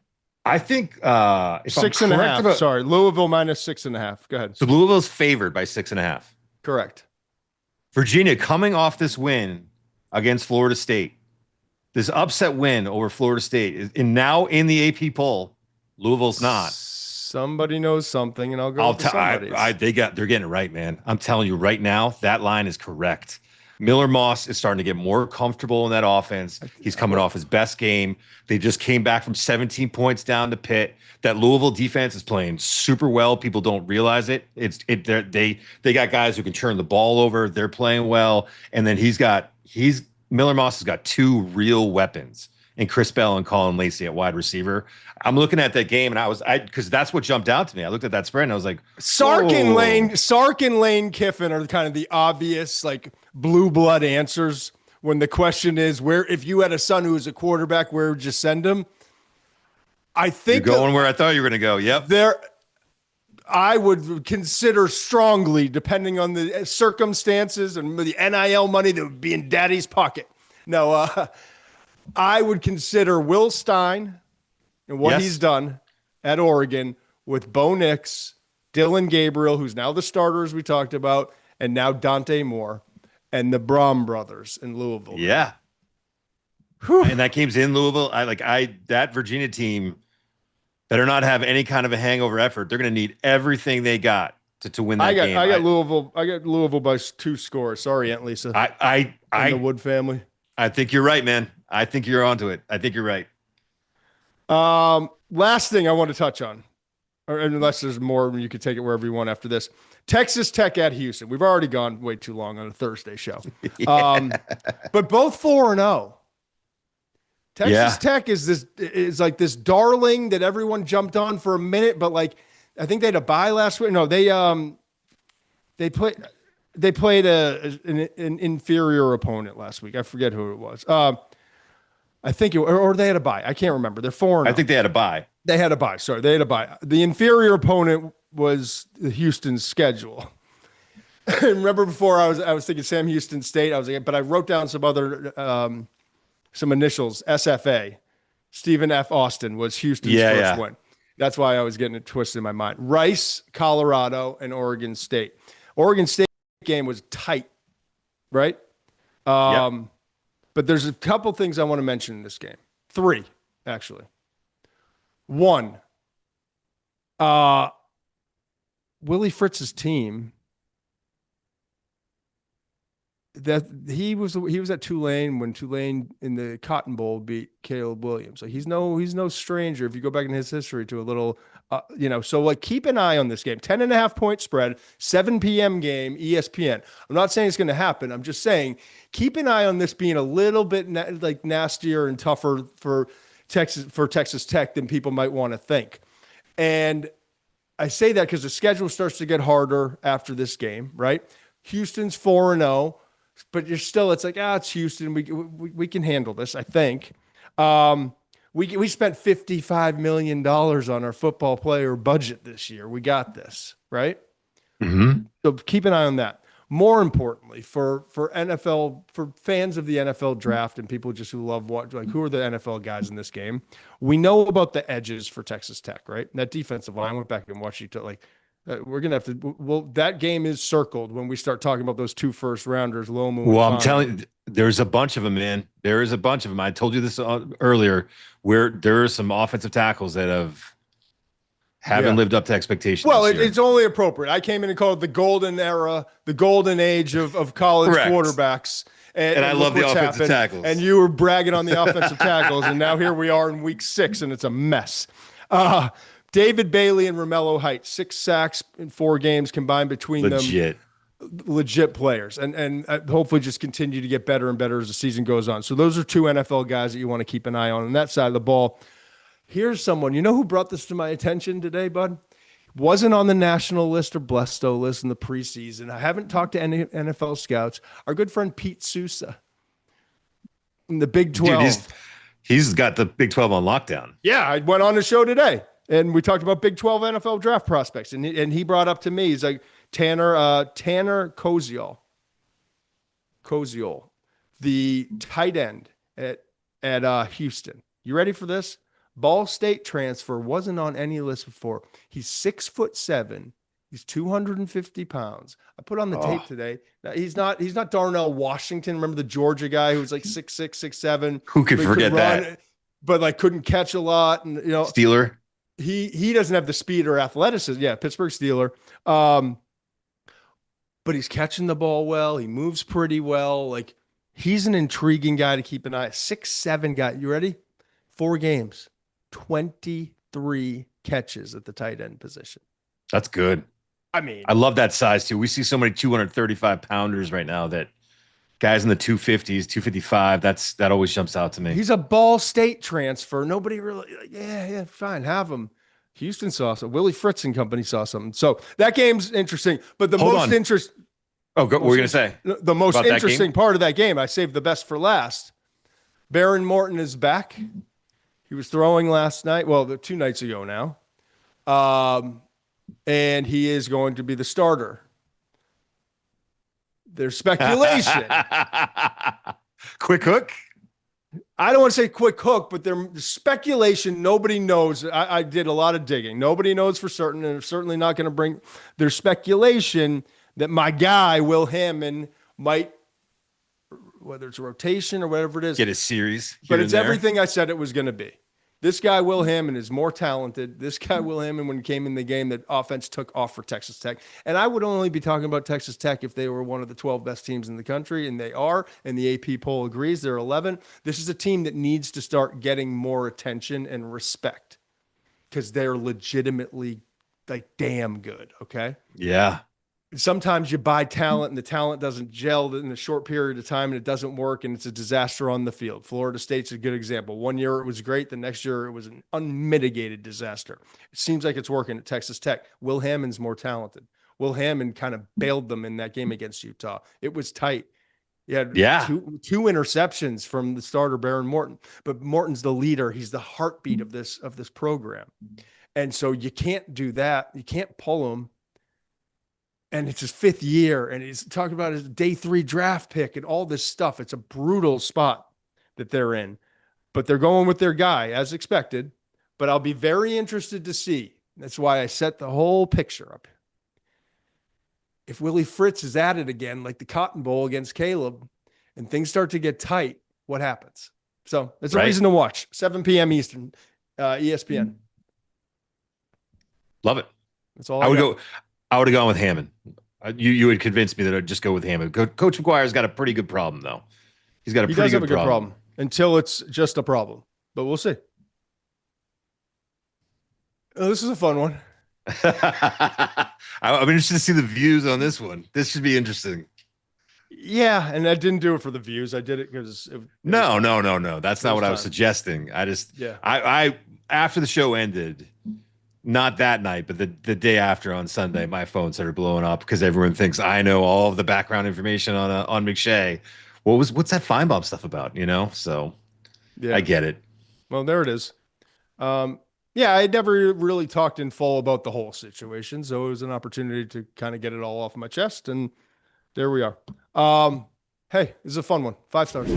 I think if 6.5. Sorry, Louisville minus 6.5. Go ahead. So Louisville's favored by 6.5. Correct. Virginia coming off this win against Florida State. This upset win over Florida State, and now in the AP poll, Louisville's not. Somebody knows something, and I'll go with somebody. They're getting it right, man. I'm telling you right now, that line is correct. Miller Moss is starting to get more comfortable in that offense. He's coming off his best game. They just came back from 17 points down to Pitt. That Louisville defense is playing super well. People don't realize it. They got guys who can turn the ball over. They're playing well, and then Miller Moss has got 2 real weapons. And Chris Bell and Colin Lacey at wide receiver. I'm looking at that game, and because that's what jumped out to me. I looked at that spread, and I was like, Sark and Lane Kiffin are kind of the obvious, like, blue blood answers when the question is, if you had a son who was a quarterback, where would you send him? I think you're going where I thought you were going to go. Yep. I would consider strongly, depending on the circumstances and the NIL money that would be in daddy's pocket. No, I would consider Will Stein and what he's done at Oregon with Bo Nix, Dillon Gabriel, who's now the starter, as we talked about, and now Dante Moore, and the Brom brothers in Louisville. Yeah. Whew. And that game's in Louisville. That Virginia team better not have any kind of a hangover effort. They're going to need everything they got to win that game. I got Louisville. I got Louisville by 2 scores. Sorry, Aunt Lisa. I the Wood family. I think you're right, man. I think you're onto it. I think you're right. Last thing I want to touch on, or unless there's more, you could take it wherever you want after this. Texas Tech at Houston. We've already gone way too long on a Thursday show. But both 4-0. Texas Tech is like this darling that everyone jumped on for a minute, but like I think they had a bye last week. No, they played an inferior opponent last week. I forget who it was. I think or they had a bye. I can't remember. They're 4-0. I think they had a bye. They had a bye. Sorry, they had a bye. The inferior opponent was the Houston's schedule. Remember before I was thinking Sam Houston State. I was like, but I wrote down some other some initials. SFA. Stephen F. Austin was Houston's first win. That's why I was getting it twisted in my mind. Rice, Colorado, and Oregon State. Oregon State game was tight, right? But there's a couple things I want to mention in this game. 3, actually. 1, Willie Fritz's team, that he was at Tulane when Tulane in the Cotton Bowl beat Caleb Williams. So he's no stranger if you go back in his history to a little, so like keep an eye on this game. 10.5 point spread, 7 p.m. game, ESPN. I'm not saying it's going to happen. I'm just saying keep an eye on this being a little bit like nastier and tougher for Texas Tech than people might want to think. And I say that because the schedule starts to get harder after this game, right? Houston's 4-0. But you're still, it's like, it's Houston. We can handle this, I think. We spent $55 million on our football player budget this year. We got this, right? Mm-hmm. So keep an eye on that. More importantly, for NFL, for fans of the NFL draft and people just who love who are the NFL guys in this game, we know about the edges for Texas Tech, right? That defensive line, I went back and watched we're going to have to, that game is circled when we start talking about those 2 first rounders, Lomu. Well, I'm telling you, there's a bunch of them, man. There is a bunch of them. I told you this earlier, where there are some offensive tackles that haven't lived up to expectations. Well, it's only appropriate. I came in and called it the golden era, the golden age of college quarterbacks. And I love the offensive tackles. And you were bragging on the offensive tackles, and now here we are in week 6, and it's a mess. David Bailey and Romello Heights, 6 sacks in 4 games combined between them. Legit players, and hopefully just continue to get better and better as the season goes on. So those are 2 NFL guys that you want to keep an eye on that side of the ball. Here's someone, you know who brought this to my attention today, bud? Wasn't on the national list or Blesto list in the preseason. I haven't talked to any NFL scouts. Our good friend Pete Sousa in the Big 12. Dude, he's got the Big 12 on lockdown. Yeah, I went on the show today. And we talked about Big 12 NFL draft prospects. And he brought up to me, he's like, Tanner Koziol, the tight end at Houston. You ready for this? Ball State transfer, wasn't on any list before. He's 6'7". He's 250 pounds. I put on the tape today. Now, he's not Darnell Washington. Remember the Georgia guy who was like 6'6", 6'7"? Who could forget that? But like couldn't catch a lot. And Steeler. He doesn't have the speed or athleticism. Yeah, Pittsburgh Steeler. But he's catching the ball well. He moves pretty well. Like he's an intriguing guy to keep an eye. 6'7" guy. You ready? 4 games, 23 catches at the tight end position. That's good. I mean, I love that size too. We see so many 235 pounders right now that guys in the 250s, 255. That always jumps out to me. He's a Ball State transfer. Nobody really, yeah, fine, have him. Houston saw something. Willie Fritz and company saw something. So that game's interesting. But the most interesting. Oh, what were you going to say? The most interesting part of that game, I saved the best for last. Baron Morton is back. He was throwing last night. Well, 2 nights ago now. And he is going to be the starter. There's speculation. Quick hook? I don't want to say quick hook, but there's speculation. Nobody knows. I did a lot of digging. Nobody knows for certain, and certainly not going to bring. There's speculation that my guy, Will Hammond, might, whether it's a rotation or whatever it is, get a series. But it's everything I said it was going to be. This guy, Will Hammond, is more talented. This guy, Will Hammond, when he came in the game, the offense took off for Texas Tech. And I would only be talking about Texas Tech if they were one of the 12 best teams in the country, and they are, and the AP poll agrees they're 11. This is a team that needs to start getting more attention and respect because they're legitimately like damn good, okay? Yeah. Sometimes you buy talent and the talent doesn't gel in a short period of time and it doesn't work and it's a disaster on the field. Florida State's a good example. One year it was great. The next year it was an unmitigated disaster. It seems like it's working at Texas Tech. Will Hammond's more talented. Will Hammond kind of bailed them in that game against Utah. It was tight. He had two interceptions from the starter, Baron Morton, but Morton's the leader. He's the heartbeat of this program. And so you can't do that. You can't pull him. And it's his 5th year, and he's talking about his day 3 draft pick and all this stuff. It's a brutal spot that they're in, but they're going with their guy as expected. But I'll be very interested to see. That's why I set the whole picture up. If Willie Fritz is at it again, like the Cotton Bowl against Caleb, and things start to get tight, what happens? So it's a reason to watch. 7 p.m. Eastern, ESPN. Love it. That's all I would have gone with Hammond. You would convince me that I'd just go with Hammond. Coach McGuire's got a pretty good problem, though. He does have a good problem until it's just a problem, but we'll see. Oh, this is a fun one. I'm interested to see the views on this one. This should be interesting. Yeah, and I didn't do it for the views. I did it because no. That's not what I was suggesting. I after the show ended. Not that night, but the day after on Sunday, my phone started blowing up because everyone thinks I know all of the background information on McShay. What's that Finebaum stuff about? So yeah. I get it. Well, there it is. Yeah, I never really talked in full about the whole situation, so it was an opportunity to kind of get it all off my chest, and there we are. Hey, this is a fun one. 5 stars.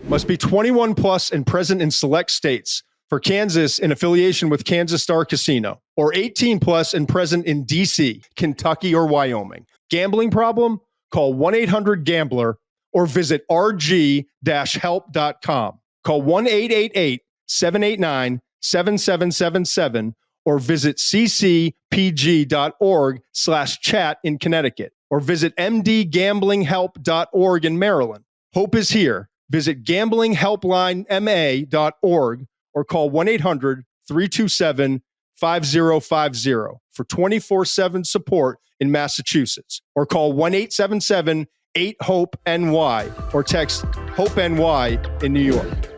Must be 21 plus and present in select states. For Kansas, in affiliation with Kansas Star Casino, or 18 plus and present in DC, Kentucky, or Wyoming. Gambling problem? Call 1-800-GAMBLER or visit rg-help.com. Call 1-888-789-7777 or visit ccpg.org/chat in Connecticut or visit mdgamblinghelp.org in Maryland. Hope is here. Visit gamblinghelplinema.org or call 1-800-327-5050 for 24/7 support in Massachusetts, or call 1-877-8-HOPE-NY or text HOPE-NY in New York.